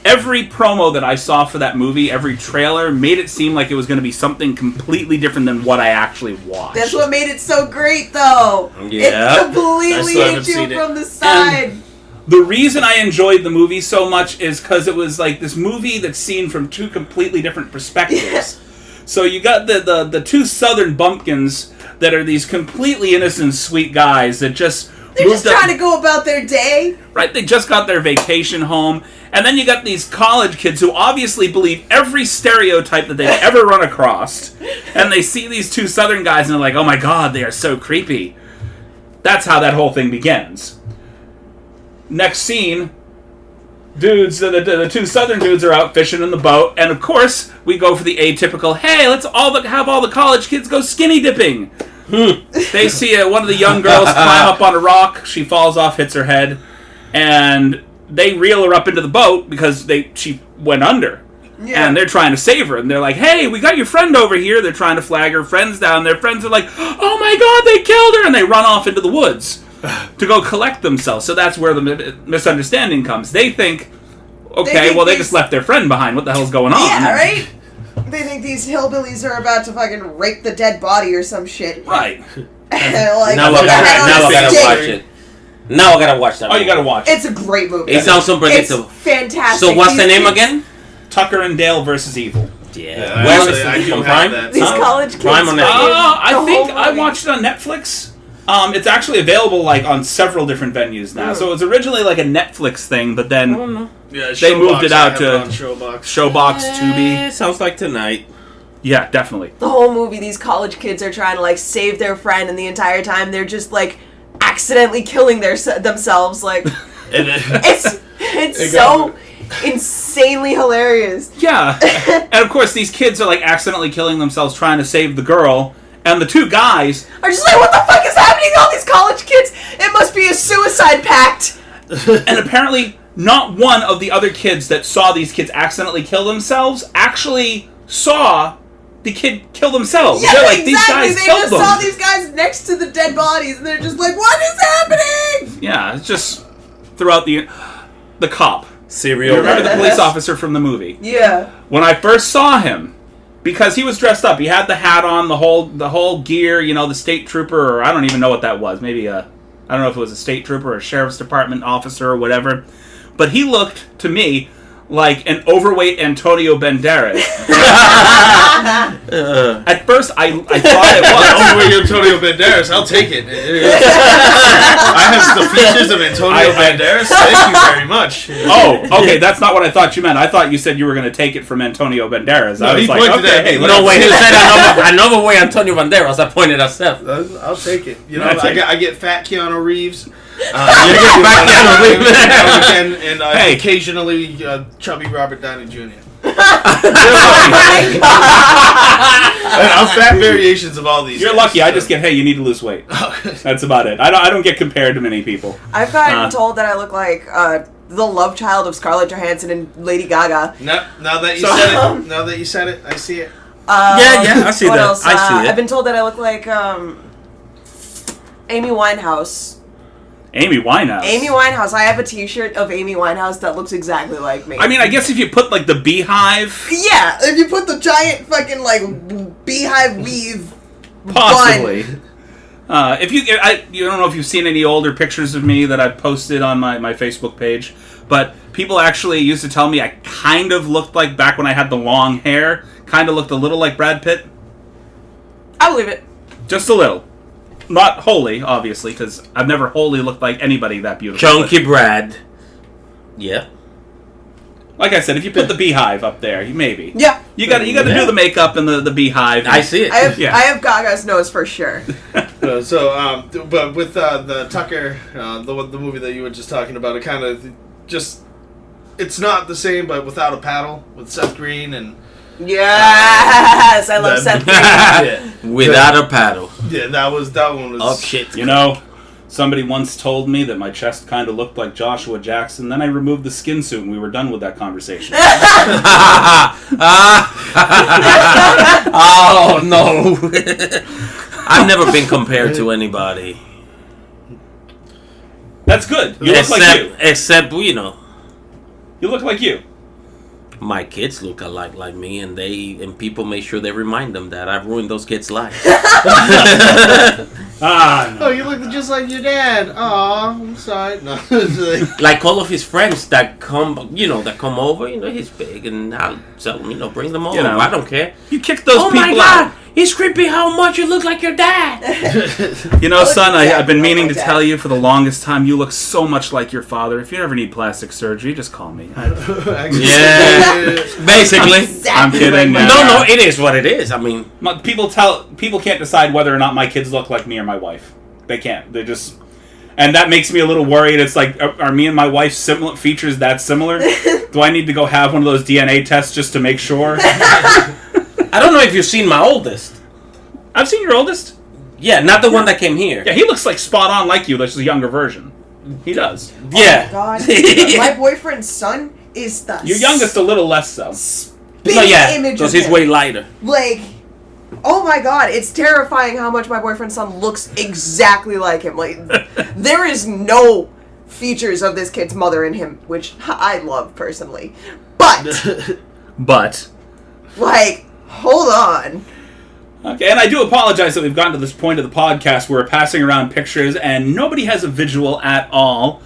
every promo that I saw for that movie, every trailer, made it seem like it was going to be something completely different than what I actually watched. That's what made it so great, though. Yeah. It completely hit you from the side. And the reason I enjoyed the movie so much is because it was like this movie that's seen from two completely different perspectives. Yeah. So you got the two southern bumpkins that are these completely innocent, sweet guys that just They're just trying to go about their day. Right, they just got their vacation home. And then you got these college kids who obviously believe every stereotype that they've ever run across. And they see these two Southern guys and they're like, oh my god, they are so creepy. That's how that whole thing begins. Next scene, dudes, the two Southern dudes are out fishing in the boat. And of course, we go for the atypical, hey, let's have all the college kids go skinny dipping. They see one of the young girls climb up on a rock. She falls off, hits her head. And they reel her up into the boat because she went under. Yeah. And they're trying to save her. And they're like, hey, we got your friend over here. They're trying to flag her friends down. Their friends are like, oh my god, they killed her. And they run off into the woods to go collect themselves. So that's where the misunderstanding comes. They think, okay, they just left their friend behind. What the hell's going on? Yeah, right? They think these hillbillies are about to fucking rape the dead body or some shit. Right. Like, now I gotta watch it. Now I gotta watch that. Oh, you gotta watch it. It's a great movie. It sounds unpredictable. It's fantastic. So what's the name again? Tucker and Dale versus Evil. Yeah. Where is it? On Prime? These college kids. Prime on Netflix. I think I watched it on Netflix. It's actually available like on several different venues now. So it was originally like a Netflix thing, but then they moved it out to Showbox, Tubi. Sounds like tonight. Yeah, definitely. The whole movie, these college kids are trying to like save their friend, and the entire time they're just like accidentally killing themselves. Like it's so insanely hilarious. Yeah, and of course these kids are like accidentally killing themselves trying to save the girl. And the two guys are just like, what the fuck is happening to all these college kids? It must be a suicide pact. And apparently not one of the other kids that saw these kids accidentally kill themselves actually saw the kid kill themselves. Yeah, they're like, exactly. these guys they killed just them. saw these guys next to the dead bodies, and they're just like, what is happening? Yeah, it's just throughout the cop. Serial. You remember the police officer from the movie? Yeah. When I first saw him, because he was dressed up, he had the hat on, the whole gear, you know, the state trooper, or I don't even know what that was. Maybe I don't know if it was a state trooper or a sheriff's department officer or whatever. But he looked, to me, like an overweight Antonio Banderas. At first, I thought it was. Overweight Antonio Banderas, I'll take it. I have the features of Antonio Banderas. Thank you very much. Oh, okay, that's not what I thought you meant. I thought you said you were going to take it from Antonio Banderas. No, I was he like, pointed okay, at hey, me. No way, he said another way Antonio Banderas. I pointed at Seth. I'll take it. You know, That's I get fat Keanu Reeves. And occasionally chubby Robert Downey Jr. And I'm fat variations of all these. You're lucky. I just get, hey, you need to lose weight. That's about it. I don't get compared to many people. I've gotten told that I look like the love child of Scarlett Johansson and Lady Gaga. Now that you said it, I see it. I see what that. Else? I see it. I've been told that I look like Amy Winehouse. Amy Winehouse. Amy Winehouse. I have a T-shirt of Amy Winehouse that looks exactly like me. I mean, I guess if you put like the beehive, yeah, if you put the giant fucking like beehive weave, possibly. If you don't know if you've seen any older pictures of me that I've posted on my Facebook page, but people actually used to tell me I kind of looked like, back when I had the long hair, kind of looked a little like Brad Pitt. I believe it. Just a little. Not wholly, obviously, because I've never wholly looked like anybody that beautiful. Chunky Brad. Yeah. Like I said, if you put the beehive up there, maybe. Yeah. You got to do the makeup and the beehive. I see it. I have Gaga's nose for sure. But with the Tucker, the movie that you were just talking about, it kind of just, it's not the same, but without a paddle, with Seth Green and. Yes, I love Seth Green. Without a paddle. Yeah, that one was. Oh shit! You know, somebody once told me that my chest kind of looked like Joshua Jackson. Then I removed the skin suit, and we were done with that conversation. Oh no! I've never been compared to anybody. That's good. You look like you. Except, you know, you look like you. My kids look alike like me, and people make sure they remind them that I've ruined those kids' lives. No. Oh, you look just like your dad. Aw, I'm sorry. No. Like all of his friends that come over, he's big, and I'll tell him, bring them over. You know, I don't care. You kick those people my God. out. It's creepy how much you look like your dad. You know, son, I've been meaning to like tell you for the longest time, you look so much like your father. If you ever need plastic surgery, just call me. Yeah, basically. I'm kidding. No, it is what it is. I mean, people can't decide whether or not my kids look like me or my wife. They can't. They just... And that makes me a little worried. It's like, are me and my wife's similar features that similar? Do I need to go have one of those DNA tests just to make sure? I don't know if you've seen my oldest. I've seen your oldest. Yeah, not the one that came here. Yeah, he looks like spot on like you. That's a younger version. He does. Yeah. Oh my God. My boyfriend's son is the Your youngest a little less so. big No, yeah, image because of he's him. way lighter. Like, oh my God, it's terrifying how much my boyfriend's son looks exactly like him. Like, there is no features of this kid's mother in him, which I love personally. But, like, hold on. Okay, and I do apologize that we've gotten to this point of the podcast where we're passing around pictures and nobody has a visual at all.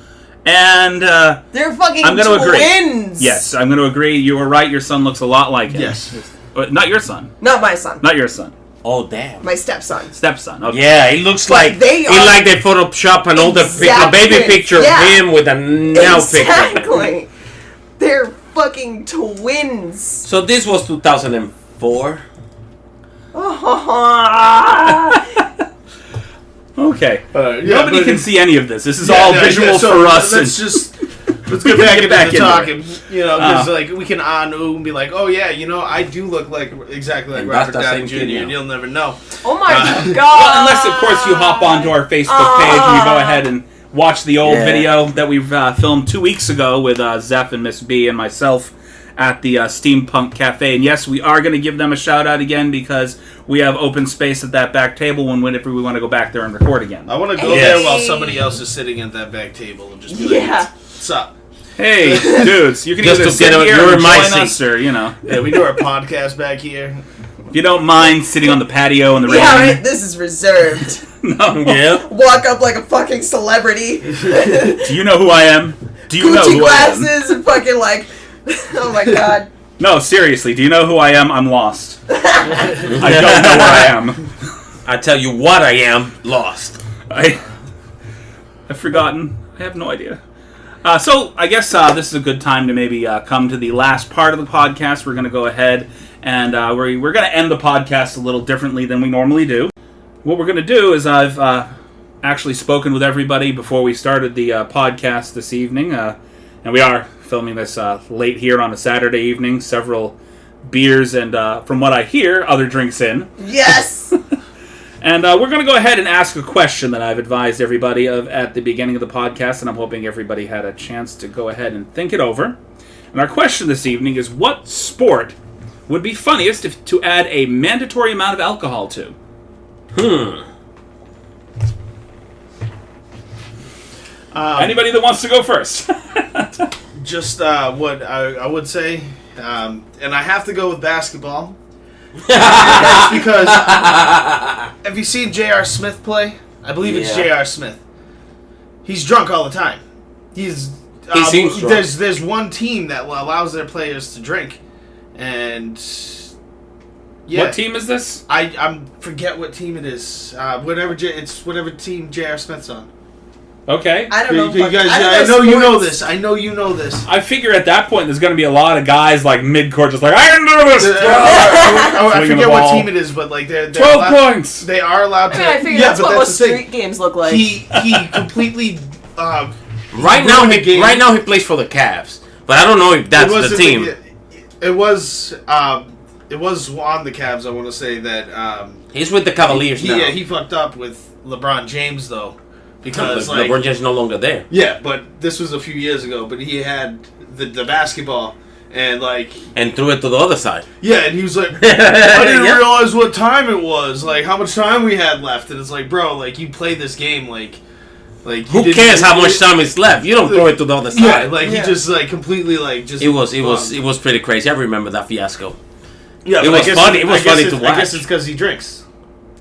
And They're fucking I'm going to agree. twins. Yes, I'm going to agree. You were right. Your son looks a lot like him. Yes. But not your son. Not my son. Not your son. Oh, damn. My stepson. Stepson. Okay. Yeah, he looks like they he are- like they Photoshop an older Exact baby twins. picture Yeah. of him with a now picture. Exactly. They're fucking twins. So this was 2004. Okay. Yeah, Nobody but can it- see any of this. This is Yeah, all yeah, visual so for us. Let's get back into back the into talking. You know, because Uh-huh. like we can and be like, oh yeah, you know, I do look like exactly like And that's Robert the Downey same Jr. kid, yeah. and you'll never know. Oh my God. Well, unless, of course, you hop onto our Facebook page and you go ahead and watch the old Yeah. video that we've filmed 2 weeks ago with Zeph and Miss B and myself at the Steampunk Cafe. And yes, we are going to give them a shout out again because we have open space at that back table whenever we want to go back there and record again. I want to go Yes. there while somebody else is sitting at that back table and just be like, Yeah. what's up? Hey, dudes, you can Just either to sit get here you're and in my join us seat. or, you know, Yeah, we do our podcast back here. if you don't mind sitting on the patio in the rain. Yeah, right. This is reserved. No. Yeah. Walk up like a fucking celebrity. Do you know who I am? Do you know Gucci who I am? glasses and fucking like. Oh my God. No, seriously, do you know who I am? I'm lost. I don't know where I am. I tell you what, I am lost. I've forgotten. I have no idea. So I guess this is a good time to maybe come to the last part of the podcast. We're going to go ahead and we're going to end the podcast a little differently than we normally do. What we're going to do is I've actually spoken with everybody before we started the podcast this evening, and we are filming this late here on a Saturday evening. Several beers and, from what I hear, other drinks in. Yes. And we're going to go ahead and ask a question that I've advised everybody of at the beginning of the podcast, and I'm hoping everybody had a chance to go ahead and think it over. And our question this evening is, what sport would be funniest to add a mandatory amount of alcohol to? Anybody that wants to go first? Just what I would say, and I have to go with basketball. That's because have you seen J.R. Smith play? I believe it's Yeah. J.R. Smith. He's drunk all the time. He seems drunk. There's one team that allows their players to drink, and yeah. What team is this? I forget what team it is. Whatever team J.R. Smith's on. Okay. I don't know. You guys, I I don't know you know sports. this. I know you know this. I figure at that point there's going to be a lot of guys like mid-court just like, I can do this! I Swinging forget the what ball. team it is, but like they're 12 allowed, points! They are allowed to. I figure yeah, that's but what that's most the thing. street games look like. He completely. Right now, ruined the game. right now he plays for the Cavs, but I don't know if that's the team. It was on the Cavs. I want to say that. He's with the Cavaliers now. Yeah, he fucked up with LeBron James though, because like LeBron James is no longer there. yeah, but this was a few years ago. But he had the basketball and like And threw it to the other side. yeah, and he was like, I didn't Yep. realize what time it was, like how much time we had left, and it's like, bro, like you play this game like you Who didn't- cares how much time is left? You don't throw it to the other side. Yeah, like Yeah. he just like completely like just. It was pretty crazy. I remember that fiasco. Yeah, it but was funny. It was funny to I guess watch. it's because he drinks.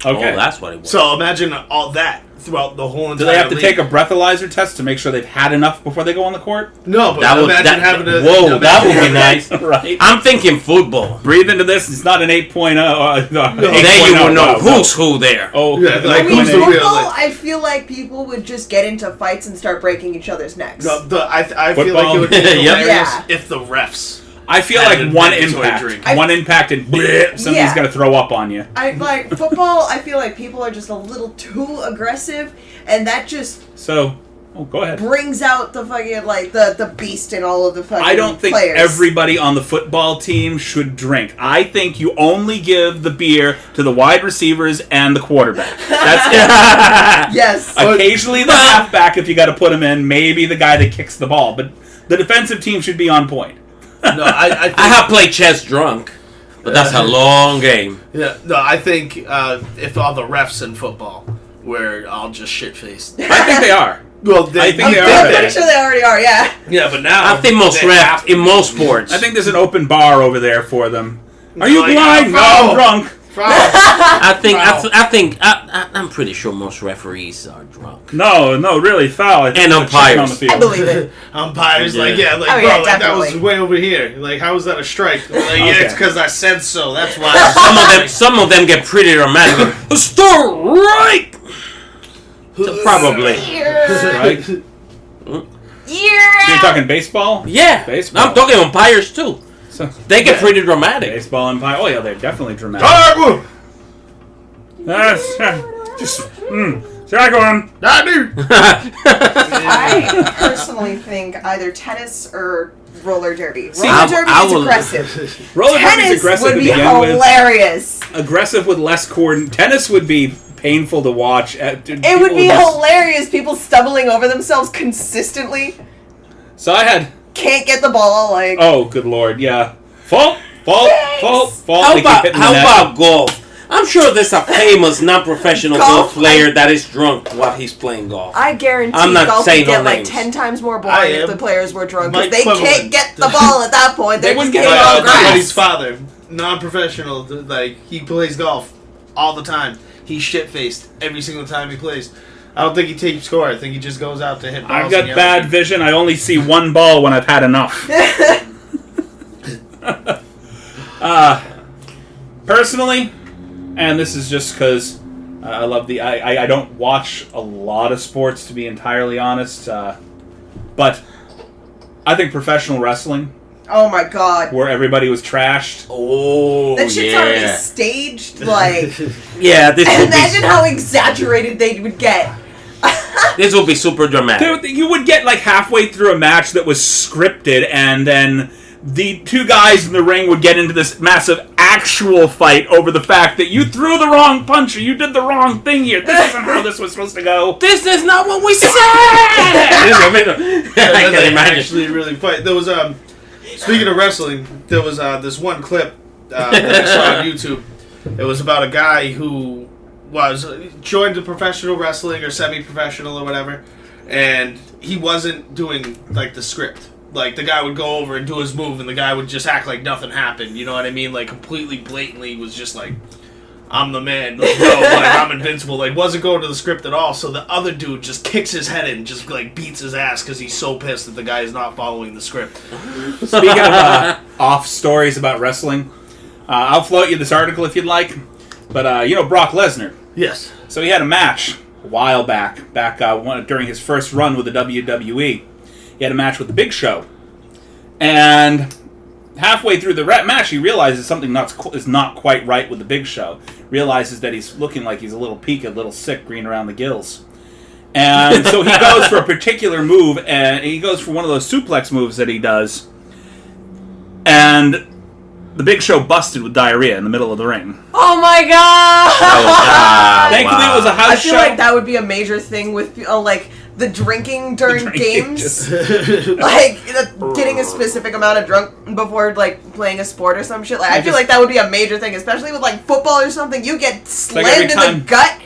Okay. Oh, that's what it was. So imagine all that. throughout the whole entire Do they have to league. take a breathalyzer test to make sure they've had enough before they go on the court? No, but That would, imagine having to... whoa, that would be nice. Right. I'm thinking football. Breathe into this. It's not an 8.0. Then you will know who's who there. Oh, Yeah, like, I mean, who's the real, football, like- I feel like people would just get into fights and start breaking each other's necks. No, I feel like it would be Yep. hilarious Yeah. if the refs... I feel Had like an one mandatory impact. drink. One impact and bleh, somebody's Yeah. going to throw up on you. I like football. I feel like people are just a little too aggressive, and that just So, go ahead. brings out the fucking like the beast in all of the fucking I don't think players. everybody on the football team should drink. I think you only give the beer to the wide receivers and the quarterback. That's it. Yes. Occasionally the halfback if you got to put him in. Maybe the guy that kicks the ball. But the defensive team should be on point. No, I think, I have played chess drunk, but that's a long game. yeah, no, I think if all the refs in football were all just shit-faced. I think they are. Well, I think they I'm are. pretty sure they already are. Yeah. Yeah, but now... I think most they have refs to in most sports. I think there's an open bar over there for them. Are you Like, blind? No, foul. I'm drunk. Foul. I'm pretty sure most referees are drunk. No, really, foul. I think And they're checking umpires. on the field. I believe it. Umpires, Yeah. like, yeah, like, Oh, bro, yeah, like, that was definitely. way over here. Like, how is that a strike? Like, yeah, Okay. it's because I said so. That's why. Some of them get pretty dramatic. Strike. So probably. Right? So Yeah. you're talking baseball? Yeah. Baseball. I'm talking umpires too. So, They get pretty dramatic. baseball and pie. Oh, yeah, they're definitely dramatic. Ah, That's just, strike one. I do. I personally think either tennis or roller derby. Roller I- derby I is will- aggressive. Roller derby's Tennis aggressive would to be begin with. hilarious. Aggressive with less coordination. Tennis would be painful to watch. It would be hilarious. People stumbling over themselves consistently. So I had. Can't get the ball. Like Oh, good lord, yeah. Fault. How They keep about hitting the net. golf? I'm sure there's a famous non-professional Golf? golf player that is drunk while he's playing golf. I guarantee I'm not golf saying would get no like names. 10 times more I boring if am. the players were drunk My because they equivalent. can't get the ball at that point. They're They wouldn't just get getting the on ball. grass. Buddy's father, non-professional, like, he plays golf all the time. He's shit-faced every single time he plays. I don't think he takes score. I think he just goes out to hit balls. I've and got yell bad at vision. I only see one ball when I've had enough. Personally, and this is just because I love I don't watch a lot of sports, to be entirely honest, but I think professional wrestling, oh my god. where everybody was trashed. Oh, That shit's already staged. Like, Yeah, this will imagine how exaggerated they would get. this will be super dramatic. Dude, you would get like halfway through a match that was scripted, and then the two guys in the ring would get into this massive actual fight over the fact that you threw the wrong punch or you did the wrong thing here. This isn't how this was supposed to go. This is not what we said. Yeah, I can they imagine. actually really fight. There was speaking of wrestling, there was this one clip that I saw on YouTube. It was about a guy who joined a professional wrestling or semi-professional or whatever, and he wasn't doing like the script. Like, the guy would go over and do his move, and the guy would just act like nothing happened. You know what I mean? Like, completely blatantly was just like, I'm the man. Like, no, like, I'm invincible. Like, wasn't going to the script at all. So the other dude just kicks his head in, just, like, beats his ass because he's so pissed that the guy is not following the script. Speaking of off stories about wrestling, I'll float you this article if you'd like. But, Brock Lesnar. Yes. So he had a match a while back during his first run with the WWE. He had a match with the Big Show. And halfway through the match, he realizes something is not quite right with the Big Show. Realizes that he's looking like he's a little peaked, a little sick, green around the gills. And so he goes for a particular move, and he goes for one of those suplex moves that he does. And the Big Show busted with diarrhea in the middle of the ring. Oh my god! Thankfully, it was a house I feel show. like that would be a major thing with like the drinking during drinking, games. Like getting a specific amount of drunk before like playing a sport or some shit. Like I feel like that would be a major thing, especially with like football or something. You get like slammed every in time- the gut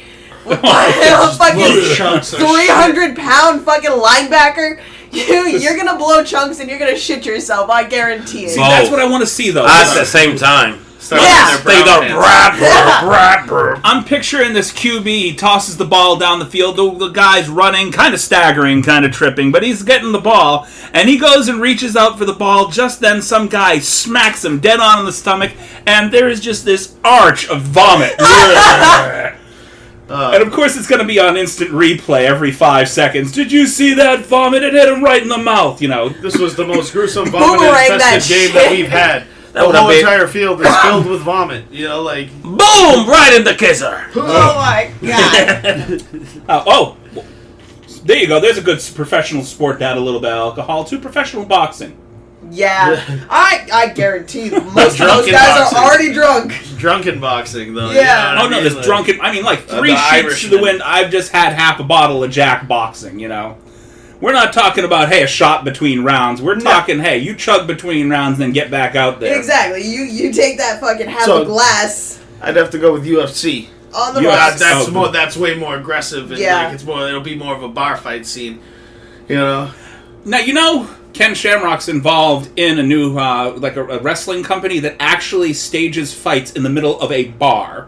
with a Blow fucking chunks of 300-pound fucking linebacker. You're gonna blow chunks and you're gonna shit yourself. I guarantee it. See, that's what I want to see, though. At the same time. start Yeah. with their brown pants. I'm picturing this QB. He tosses the ball down the field. The guy's running, kind of staggering, kind of tripping, but he's getting the ball. And he goes and reaches out for the ball. Just then, some guy smacks him dead on in the stomach, and there is just this arch of vomit. And of course, it's going to be on instant replay every 5 seconds. Did you see that vomit? It hit him right in the mouth. You know, This was the most gruesome Boomerang that vomit-infested game shit. that we've had. The would whole have been- entire field is filled with vomit. You know, like... Boom! Right in the kisser. Oh my god. There you go. There's a good professional sport to add a little bit of alcohol to professional boxing. Yeah. I guarantee most of those Drunken guys boxing. are already drunk. Drunken boxing, though. Yeah. You know what I mean? There's Like, drunken. I mean, like 3 the sheets to the Irishman. wind. I've just had half a bottle of Jack boxing. You know, we're not talking about hey a shot between rounds. We're talking hey you chug between rounds and then get back out there. Exactly. You take that fucking half So- a glass I'd have to go with UFC. on the You rocks. have- That's way more aggressive, and Yeah. like it'll be more of a bar fight scene. You know? Now you know Ken Shamrock's involved in a new like a wrestling company that actually stages fights in the middle of a bar.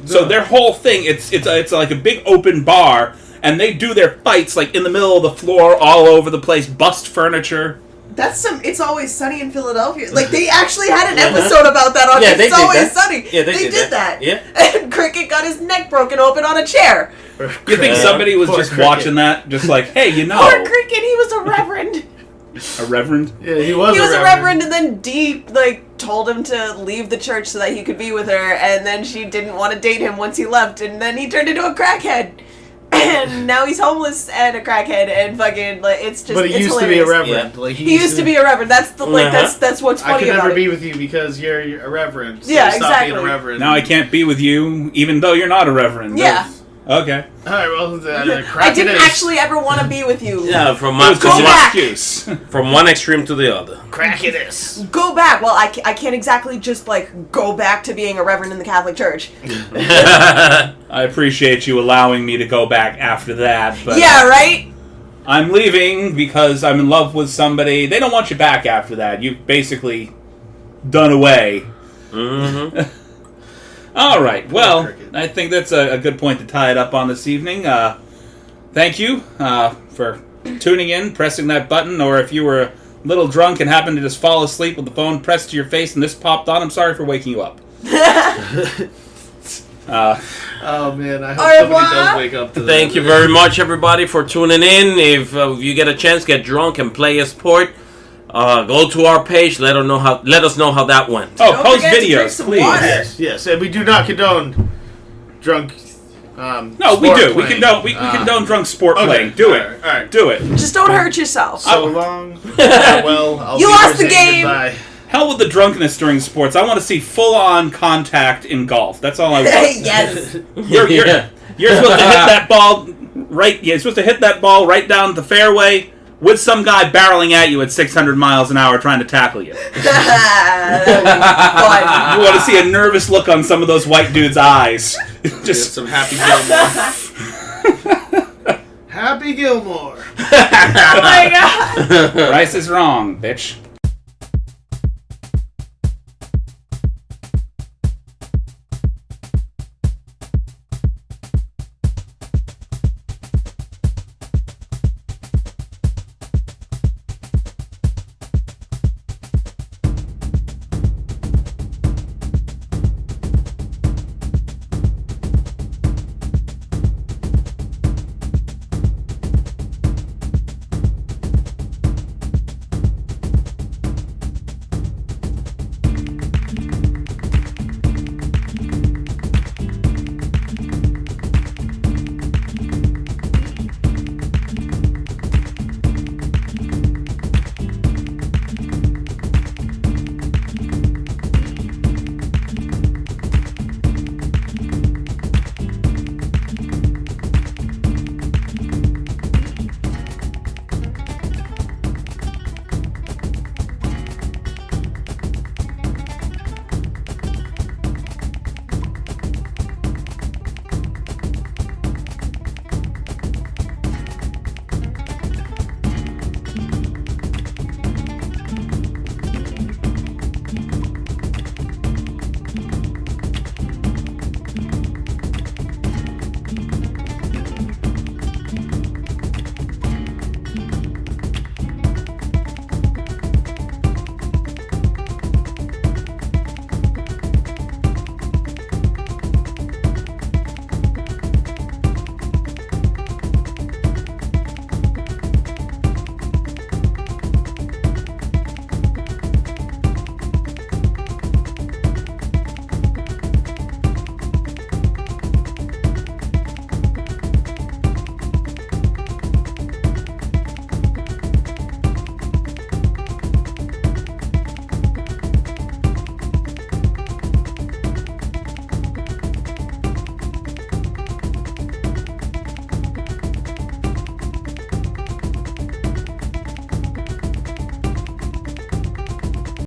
So their whole thing it's like a big open bar, and they do their fights like in the middle of the floor, all over the place, bust furniture. That's It's Always Sunny in Philadelphia. Like, they actually had an episode about that on Yeah, they It's did Always that. Sunny. Yeah, they did did that. Yeah. And Cricket got his neck broken open on a chair. You think somebody was Poor just Cricket. watching that, just like, hey, you know, Poor Cricket, he was a reverend. a reverend? Yeah, he was. He was a reverend, and then Dee, told him to leave the church so that he could be with her, and then she didn't want to date him once he left, and then he turned into a crackhead. And now he's homeless and a crackhead, and fucking, it's just, But he it's used hilarious. to be a reverend. Yeah. Like He used to be a reverend. That's the, that's what's funny I could about never it. be with you because you're a reverend. So Yeah, stop exactly. being a reverend. Now I can't be with you, even though you're not a reverend. Yeah. Okay. All right, well, I crack didn't it is. actually ever want to be with you. Yeah, from It one, was just Go an back. excuse. from one extreme to the other. Crack it is. Go back. Well, I can't exactly just, go back to being a reverend in the Catholic Church. I appreciate you allowing me to go back after that, but Yeah, right? I'm leaving because I'm in love with somebody. They don't want you back after that. You've basically done away. Mm-hmm. All right. Well, Cricket. I think that's a good point to tie it up on this evening. Thank you for tuning in, pressing that button, or if you were a little drunk and happened to just fall asleep with the phone pressed to your face and this popped on, I'm sorry for waking you up. Oh man, I hope Au somebody revoir. does wake up to that. Thank you very much, everybody, for tuning in. If you get a chance, get drunk and play a sport. Go to our page. Let us know how that went. Oh, Don't post forget to drink videos, some please. water. Yes, and we do not condone drunk. No, we sport do. We playing. condone. We condone drunk sport okay, playing. Do it. All right. Do it. Just don't hurt yourself. So long. Farewell. I'll You be lost here the saying game. Goodbye. Hell with the drunkenness during sports. I want to see full-on contact in golf. That's all I want. Yes. You're supposed to hit that ball right. Yeah, you're supposed to hit that ball right down the fairway with some guy barreling at you at 600 miles an hour trying to tackle you. Fun. You want to see a nervous look on some of those white dudes' eyes. Get Just some Happy Gilmore. Happy Gilmore. Oh my god. Price is wrong, bitch.